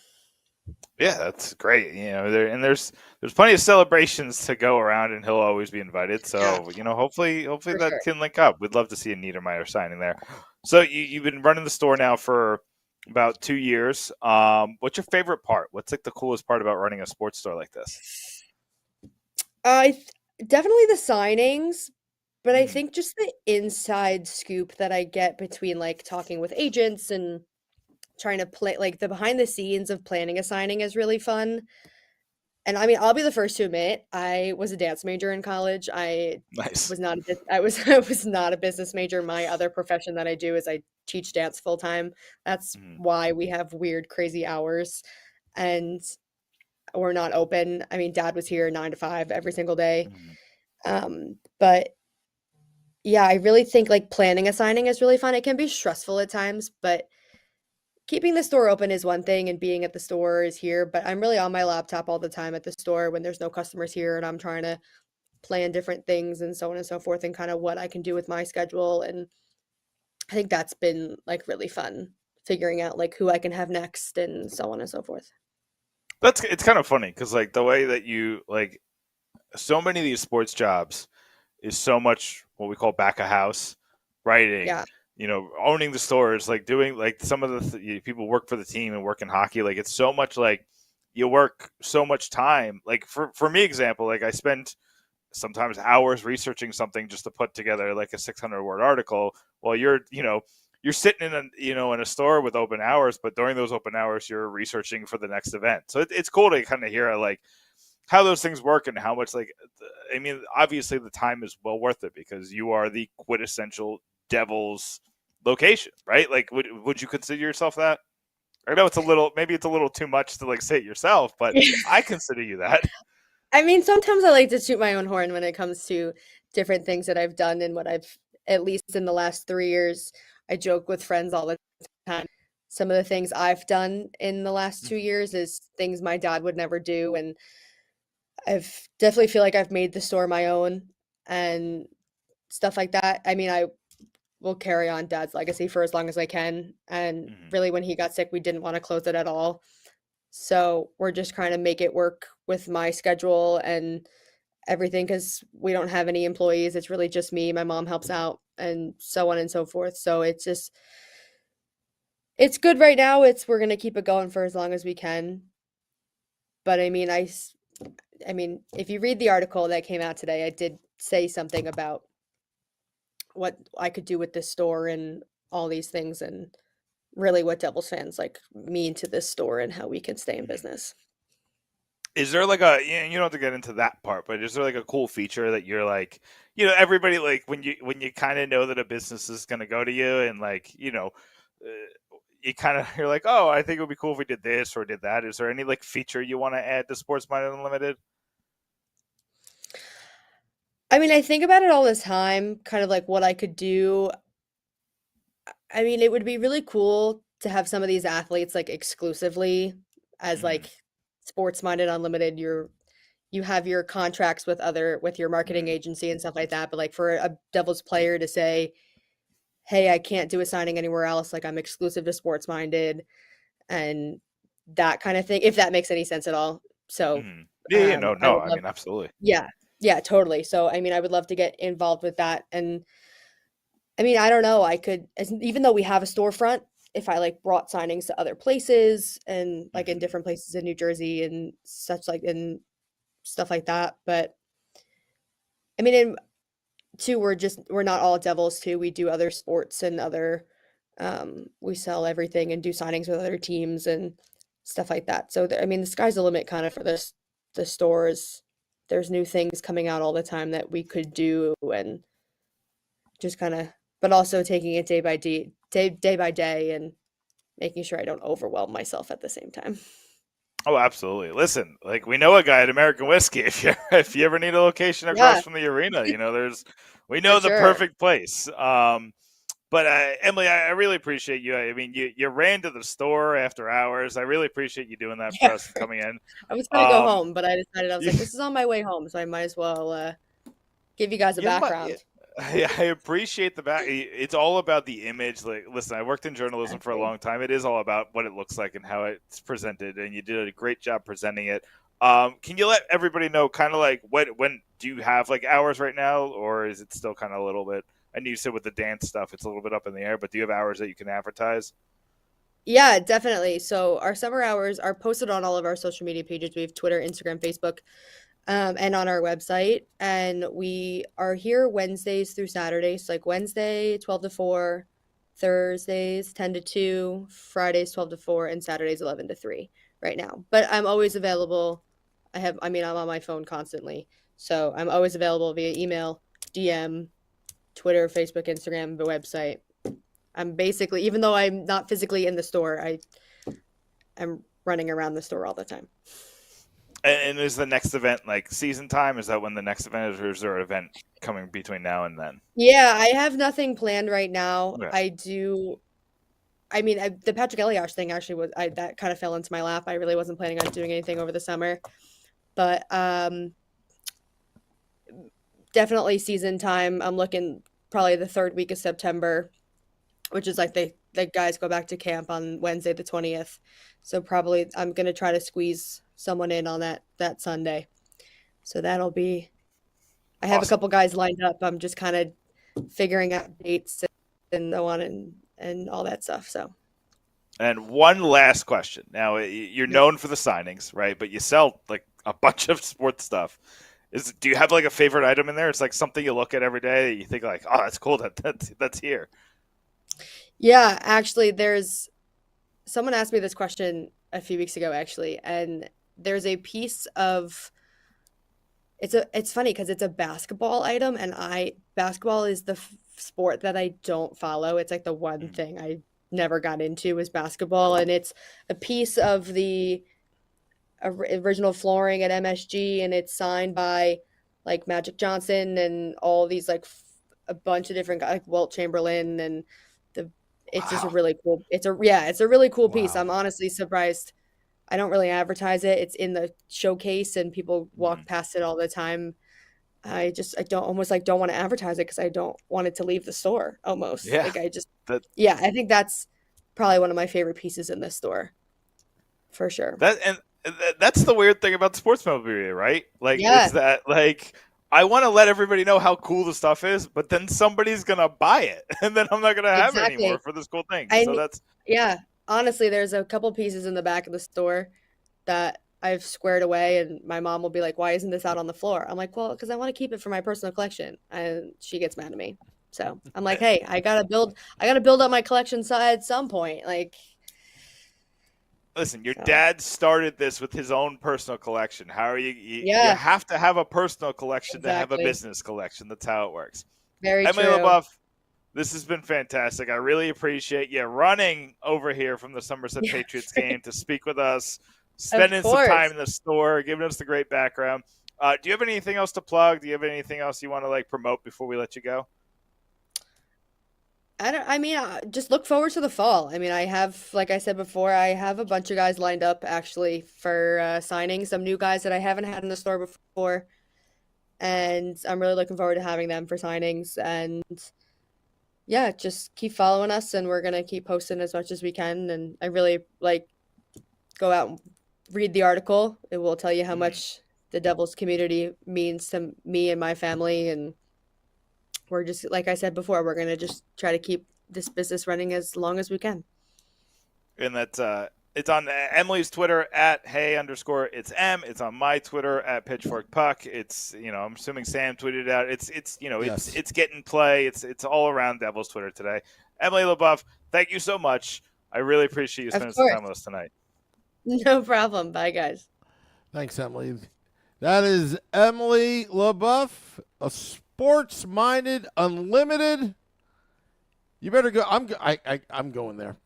Yeah, that's great. There's plenty of celebrations to go around, and he'll always be invited. Yeah, So hopefully for that sure. can link up. We'd love to see a Niedermeyer signing there. So you've been running the store now for about 2 years. What's your favorite part? What's like the coolest part about running a sports store like this? Definitely the signings, but I Hmm. think just the inside scoop that I get between like talking with agents and trying to play like the behind the scenes of planning a signing is really fun. And I mean, I'll be the first to admit, I was a dance major in college. I Nice. was not a I was I was not a business major. My other profession that I do is I teach dance full time. That's Hmm. why we have weird, crazy hours, and we're not open. I mean, dad was here 9 to 5 every single day. Hmm. But yeah, I really think like planning a signing is really fun. It can be stressful at times, but keeping the store open is one thing and being at the store is here. But I'm really on my laptop all the time at the store when there's no customers here and I'm trying to plan different things and so on and so forth and kind of what I can do with my schedule. And I think that's been like really fun figuring out like who I can have next and so on and so forth. It's kind of funny because like the way that you like so many of these sports jobs is so much what we call back of house writing, Yeah. owning the stores, like doing like some of people work for the team and work in hockey. Like it's so much like you work so much time. Like for me, example, like I spend sometimes hours researching something just to put together like a 600-word article. While you're sitting in a store with open hours, but during those open hours you're researching for the next event. So it's cool to kind of hear like how those things work and how much like I mean obviously the time is well worth it because you are the quintessential Devils location, right? Like would you consider yourself that? I know maybe it's a little too much to like say it yourself, but I consider you that. I mean, sometimes I like to toot my own horn when it comes to different things that I've done and what I've, at least in the last 3 years, I joke with friends all the time. Some of the things I've done in the last 2 years is things my dad would never do. And I've definitely feel like I've made the store my own and stuff like that. I mean, I will carry on dad's legacy for as long as I can. And Mhm. really, when he got sick, we didn't want to close it at all. So we're just trying to make it work with my schedule and everything because we don't have any employees. It's really just me. My mom helps out and so on and so forth. So it's good right now. We're gonna keep it going for as long as we can. But I mean, if you read the article that came out today, I did say something about what I could do with this store and all these things, and really what Devils fans like mean to this store and how we can stay in Mhm. business. Is there like you don't have to get into that part, but is there like a cool feature that you're like, everybody like when you kind of know that a business is going to go to you and like, you kind of you're like, oh, I think it would be cool if we did this or did that. Is there any like feature you want to add to Sports Minded Unlimited? I mean, I think about it all the time, kind of like what I could do. I mean, it would be really cool to have some of these athletes like exclusively as Hmm. like Sports Minded Unlimited. You have your contracts with your marketing Hmm. agency and stuff like that, but like for a Devils player to say, "Hey, I can't do a signing anywhere else. Like I'm exclusive to Sports Minded," and that kind of thing, if that makes any sense at all. So, Hmm. Yeah, no, I no. would I love, mean, absolutely. yeah, yeah, totally. So, I mean, I would love to get involved with that. And I mean, I don't know. Even though we have a storefront, if I like brought signings to other places and like in Hmm. different places in New Jersey and such like and stuff like that. But I mean, in too, we're not all Devils too. We do other sports and other we sell everything and do signings with other teams and stuff like that. So I mean, the sky's the limit kind of for this the stores. There's new things coming out all the time that we could do and just kind of but also taking it day by day and making sure I don't overwhelm myself at the same time. Oh, absolutely. Listen, like we know a guy at American Whiskey. If you if you ever need a location Yeah, across from the arena, we for know the sure. perfect place. But Emily, I really appreciate you. I mean, you ran to the store after hours. I really appreciate you doing that for Yeah, us and coming in. I was gonna go Um, home, but I decided I was you, like, this is on my way home, so I might as well give you guys a you might, background. I appreciate the back. It's all about the image. Like, listen, I worked in journalism for a Exactly. long time. It is all about what it looks like and how it's presented, and you did a great job presenting it. Can you let everybody know, kind of like when do you have like hours right now, or is it still kind of a little bit? I know you said with the dance stuff, it's a little bit up in the air, but do you have hours that you can advertise? Yeah, definitely. So our summer hours are posted on all of our social media pages. We have Twitter, Instagram, Facebook, and on our website. And we are here Wednesdays through Saturdays. Like Wednesday, 12 to 4, Thursdays, 10 to 2, Fridays, 12 to 4, and Saturdays, 11 to 3 right now. But I'm always available. I mean, I'm on my phone constantly. So I'm always available via email, DM, Twitter, Facebook, Instagram, the website. I'm basically, even though I'm not physically in the store, I am running around the store all the time. And is the next event like season time? Is that when the next event is, or is there an event coming between now and then? Yeah, I have nothing planned right now. Yeah. I do. I mean, the Patrick Elias thing actually that kind of fell into my lap. I really wasn't planning on doing anything over the summer, but definitely season time. I'm looking probably the third week of September, which is like the guys go back to camp on Wednesday the 20th. So probably I'm gonna try to squeeze someone in on that Sunday. So that'll be. I have a Awesome. couple guys lined up. I'm just kind of figuring out dates and so on and all that stuff. So And one last question. Now, you're yeah. known for the signings, right? But you sell like a bunch of sports stuff. Do you have like a favorite item in there? It's like something you look at every day that you think like, oh, that's cool. That's here. Yeah, actually there's someone asked me this question a few weeks ago actually, and there's a piece of it's funny because it's a basketball item and I basketball is the sport that I don't follow. It's like the one Mm. thing I never got into is basketball, and it's a piece of the original flooring at MSG, and it's signed by like Magic Johnson and all these like a bunch of different guys like Walt Chamberlain and the it's just a Wow. really cool it's a really cool piece. Wow. I'm honestly surprised. I don't really advertise it. It's in the showcase and people Mm. walk past it all the time. I don't almost like don't want to advertise it because I don't want it to leave the store almost. Yeah. Like I just That yeah, I think that's probably one of my favorite pieces in this store. for sure. That's the weird thing about sports memorabilia, right? Like, Yeah. is that like I want to let everybody know how cool the stuff is, but then somebody's gonna buy it, and then I'm not gonna have it anymore Exactly. for this cool thing. I So ne that's Yeah, honestly, there's a couple pieces in the back of the store that I've squared away, and my mom will be like, "Why isn't this out on the floor?" I'm like, "Well, because I want to keep it for my personal collection," and she gets mad at me. So I'm like, "Hey, I gotta build up my collection at some point." Like, listen. Your so dad started this with his own personal collection. How are you yeah, have to have a personal collection to have a exactly. business collection. That's how it works. Very Emily true. LeBoeuf, this has been fantastic. I really appreciate you running over here from the Somerset Yeah, Patriots game to speak with us, of spending some time course. in the store, giving us the great background. Do you have anything else to plug? Do you have anything else you want to like promote before we let you go? I mean, just look forward to the fall. I mean, I have, like I said before, I have a bunch of guys lined up actually for signing, some new guys that I haven't had in the store before, and I'm really looking forward to having them for signings. And yeah, just keep following us, and we're gonna keep posting as much as we can. And I really like go out and read the article. It will tell you how Mhm. much the Devils community means to me and my family, and we're just like I said before, we're gonna just try to keep this business running as long as we can. And that's it's on Emily's Twitter at hey underscore it's M. It's on my Twitter at Pitchfork Puck. It's I'm assuming Sam tweeted it out. It's Yes. it's getting play. It's all around Devils Twitter today. Emily LeBoeuf, thank you so much. I really appreciate you Of spending some course. time with us tonight. No problem. Bye, guys. Thanks, Emily. That is Emily LeBoeuf, a sports-minded, unlimited. You better go. I'm going there.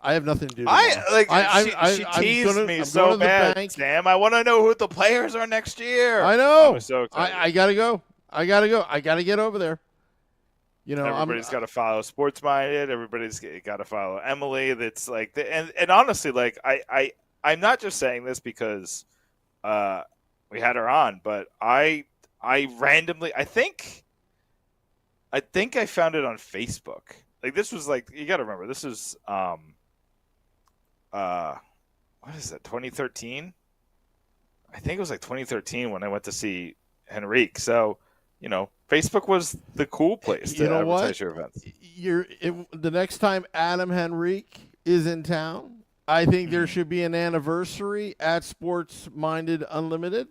I have nothing to do tomorrow. I like she I'm teased me I'm so going to the bad, bank. Sam. I want to know who the players are next year. I I know. was so excited. I gotta go. I gotta go. I gotta get over there. Everybody's got to follow Sports Minded. Everybody's got to follow Emily. That's like, and honestly, like I'm not just saying this because we had her on, but I randomly I think I found it on Facebook. Like this was like you got to remember this is what is it 2013? I think it was like 2013 when I went to see Henrique. So Facebook was the cool place to You know what? advertise your events. The next time Adam Henrique is in town, I think there Mhm. should be an anniversary at Sports Minded Unlimited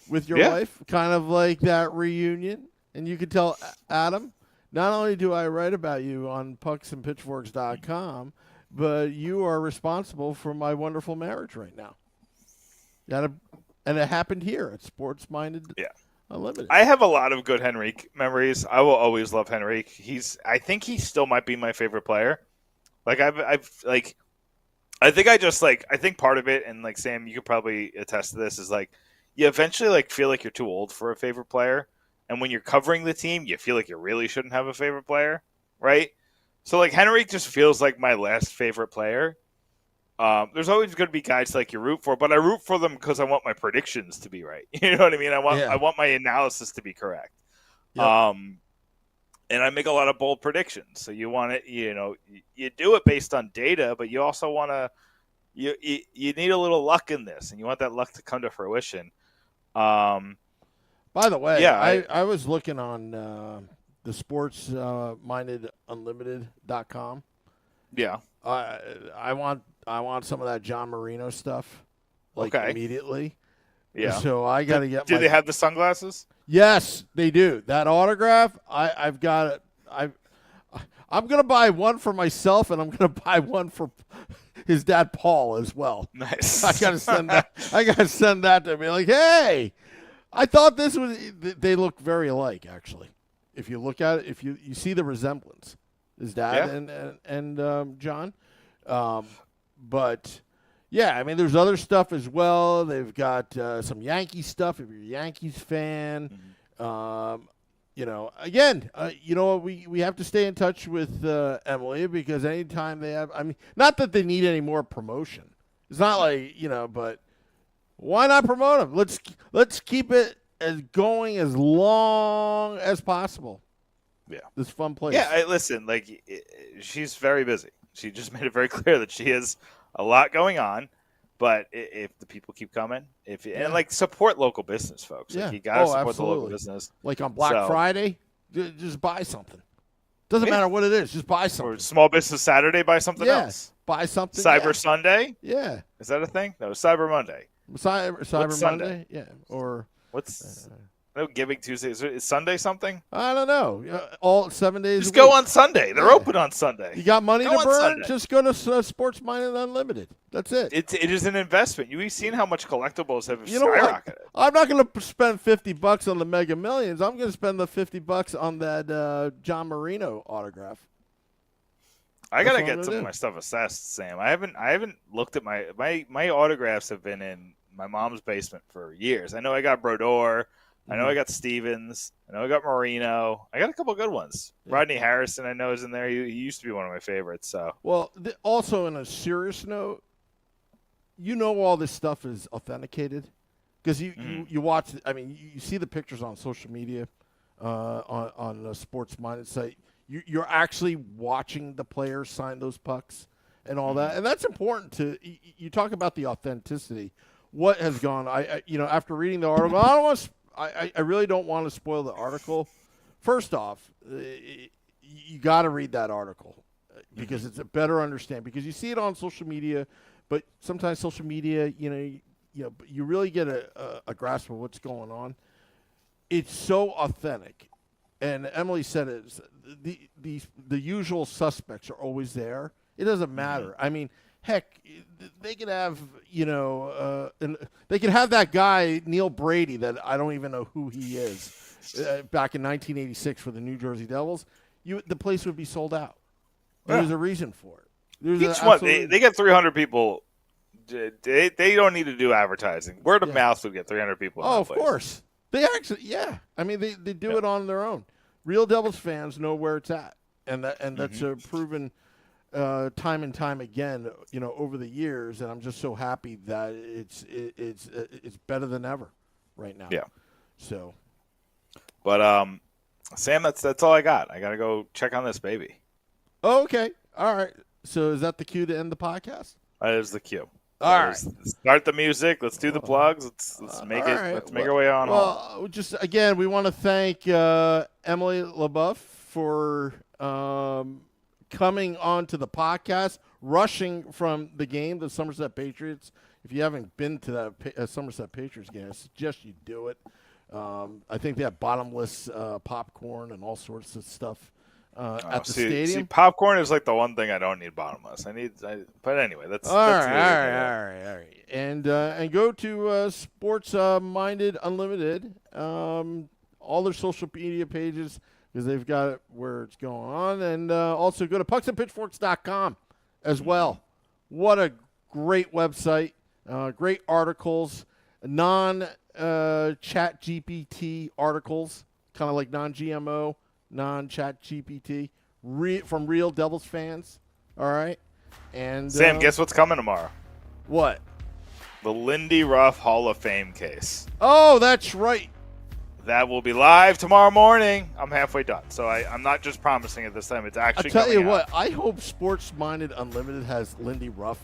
with your Yeah. wife, kind of like that reunion. And you could tell Adam, not only do I write about you on pucksandpitchforks.com, but you are responsible for my wonderful marriage right now. And it happened here at Sports Minded Yeah. Unlimited. I have a lot of good Henrique memories. I will always love Henrique. I think he still might be my favorite player. Like I've like, I think I think part of it, and like Sam, you could probably attest to this, is like you eventually like feel like you're too old for a favorite player, and when you're covering the team, you feel like you really shouldn't have a favorite player, right? So like Henrique just feels like my last favorite player. There's always going to be guys like you root for, but I root for them because I want my predictions to be right. You know what I mean? I want my analysis to be correct. Yep. And I make a lot of bold predictions. So you want it, you do it based on data, but you also want to, you need a little luck in this, and you want that luck to come to fruition. By the way, yeah, I was looking on the sports minded unlimited.com. Yeah. I want some of that John Marino stuff, like Okay. immediately. Yeah. So I got to get. Do they have the sunglasses? Yes, they do. That autograph, I've got it. I'm gonna buy one for myself, and I'm gonna buy one for his dad Paul as well. Nice. I gotta send that. I gotta send that to me. Like, hey, I thought this was. They look very alike, actually. If you look at it, if you see the resemblance, his dad and John. But yeah, I mean, there's other stuff as well. They've got some Yankee stuff. If you're a Yankees fan, again, we have to stay in touch with Emily, because anytime they have, I mean, not that they need any more promotion. It's not like, but why not promote them? Let's keep it going as long as possible. Yeah. This fun place. Yeah, listen, like she's very busy. She just made it very clear that she has a lot going on. But if the people keep coming, and like support local business, folks. Yeah. Like, you gotta support absolutely. the local business. Like on Black Friday, just buy something. Doesn't matter what it is, just buy something. Or Small Business Saturday, buy something else. Buy something. Cyber Sunday? Yeah. Is that a thing? No, Cyber Monday. Cyber Monday? Sunday? Yeah. Or what's no Giving Tuesday? Is Sunday something? I don't know. All 7 days. Just go on Sunday. They're open on Sunday. You got money Go to on burn? Sunday. Just go to Sports Minded Unlimited. That's it. It is an investment. You've seen how much collectibles have You know what? skyrocketed. I'm not going to spend $50 on the Mega Millions. I'm going to spend the $50 on that John Marino autograph. I gotta get some of my stuff assessed, Sam. I haven't looked at my autographs have been in my mom's basement for years. I know I got Brodeur. I know I got Stevens. I know I got Marino. I got a couple good ones. Yeah. Rodney Harrison, I know, is in there. He used to be one of my favorites. So, well, also on a serious note, all this stuff is authenticated because you watch. I mean, you see the pictures on social media, on the Sports Minded site. You're actually watching the players sign those pucks and all that, and that's important. You talk about the authenticity. What has gone? After reading the article, I really don't want to spoil the article. First off, you got to read that article because it's a better understanding. Because you see it on social media, but sometimes social media, you really get a grasp of what's going on. It's so authentic, and Emily said it. The usual suspects are always there. It doesn't matter. I mean, heck, they could have, they could have that guy, Neil Brady, that I don't even know who he is, back in 1986 for the New Jersey Devils. The place would be sold out. Yeah. There's a reason for it. Each one, they get 300 people. They don't need to do advertising. Word of mouth would get 300 people. Oh, of course. They actually, I mean, they do it on their own. Real Devils fans know where it's at, and that's a proven time and time again, over the years. And I'm just so happy that it's better than ever right now. Yeah. So, but Sam, that's all I got. I gotta go check on this baby. Oh, okay. All right. So is that the cue to end the podcast? That is the cue. All right. Start the music. Let's do the plugs. Let's make it. Right. Let's make our way on home. Well, just again, we want to thank Emily LeBeouf for coming on to the podcast, rushing from the game, the Somerset Patriots. If you haven't been to that Somerset Patriots game, I suggest you do it. I think they have bottomless popcorn and all sorts of stuff at the stadium. See, popcorn is like the one thing I don't need bottomless. But anyway, that's all right. And go to Sports Minded Unlimited, all their social media pages, because they've got it where it's going on. And also go to pucksandpitchforks.com as well. What a great website. Great articles, non-chat GPT articles, kind of like non-GMO, non-chat GPT, from real Devils fans. All right. And Sam, guess what's coming tomorrow? What? The Lindy Ruff Hall of Fame case. Oh, that's right. That will be live tomorrow morning. I'm halfway done, so I'm not just promising it this time. It's actually I'll tell you out. what, I hope Sports Minded Unlimited has Lindy Ruff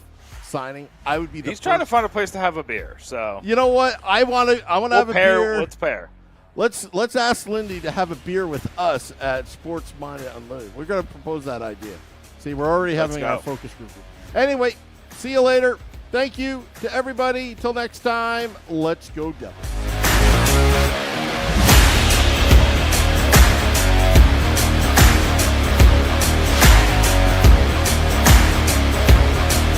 signing. I would be the He's trying to find a place to have a beer, so. You know what? I want to have a beer. Let's pair. Let's ask Lindy to have a beer with us at Sports Minded Unlimited. We're going to propose that idea. See, we're already having our focus group. Anyway, see you later. Thank you to everybody. Till next time, let's go Devils.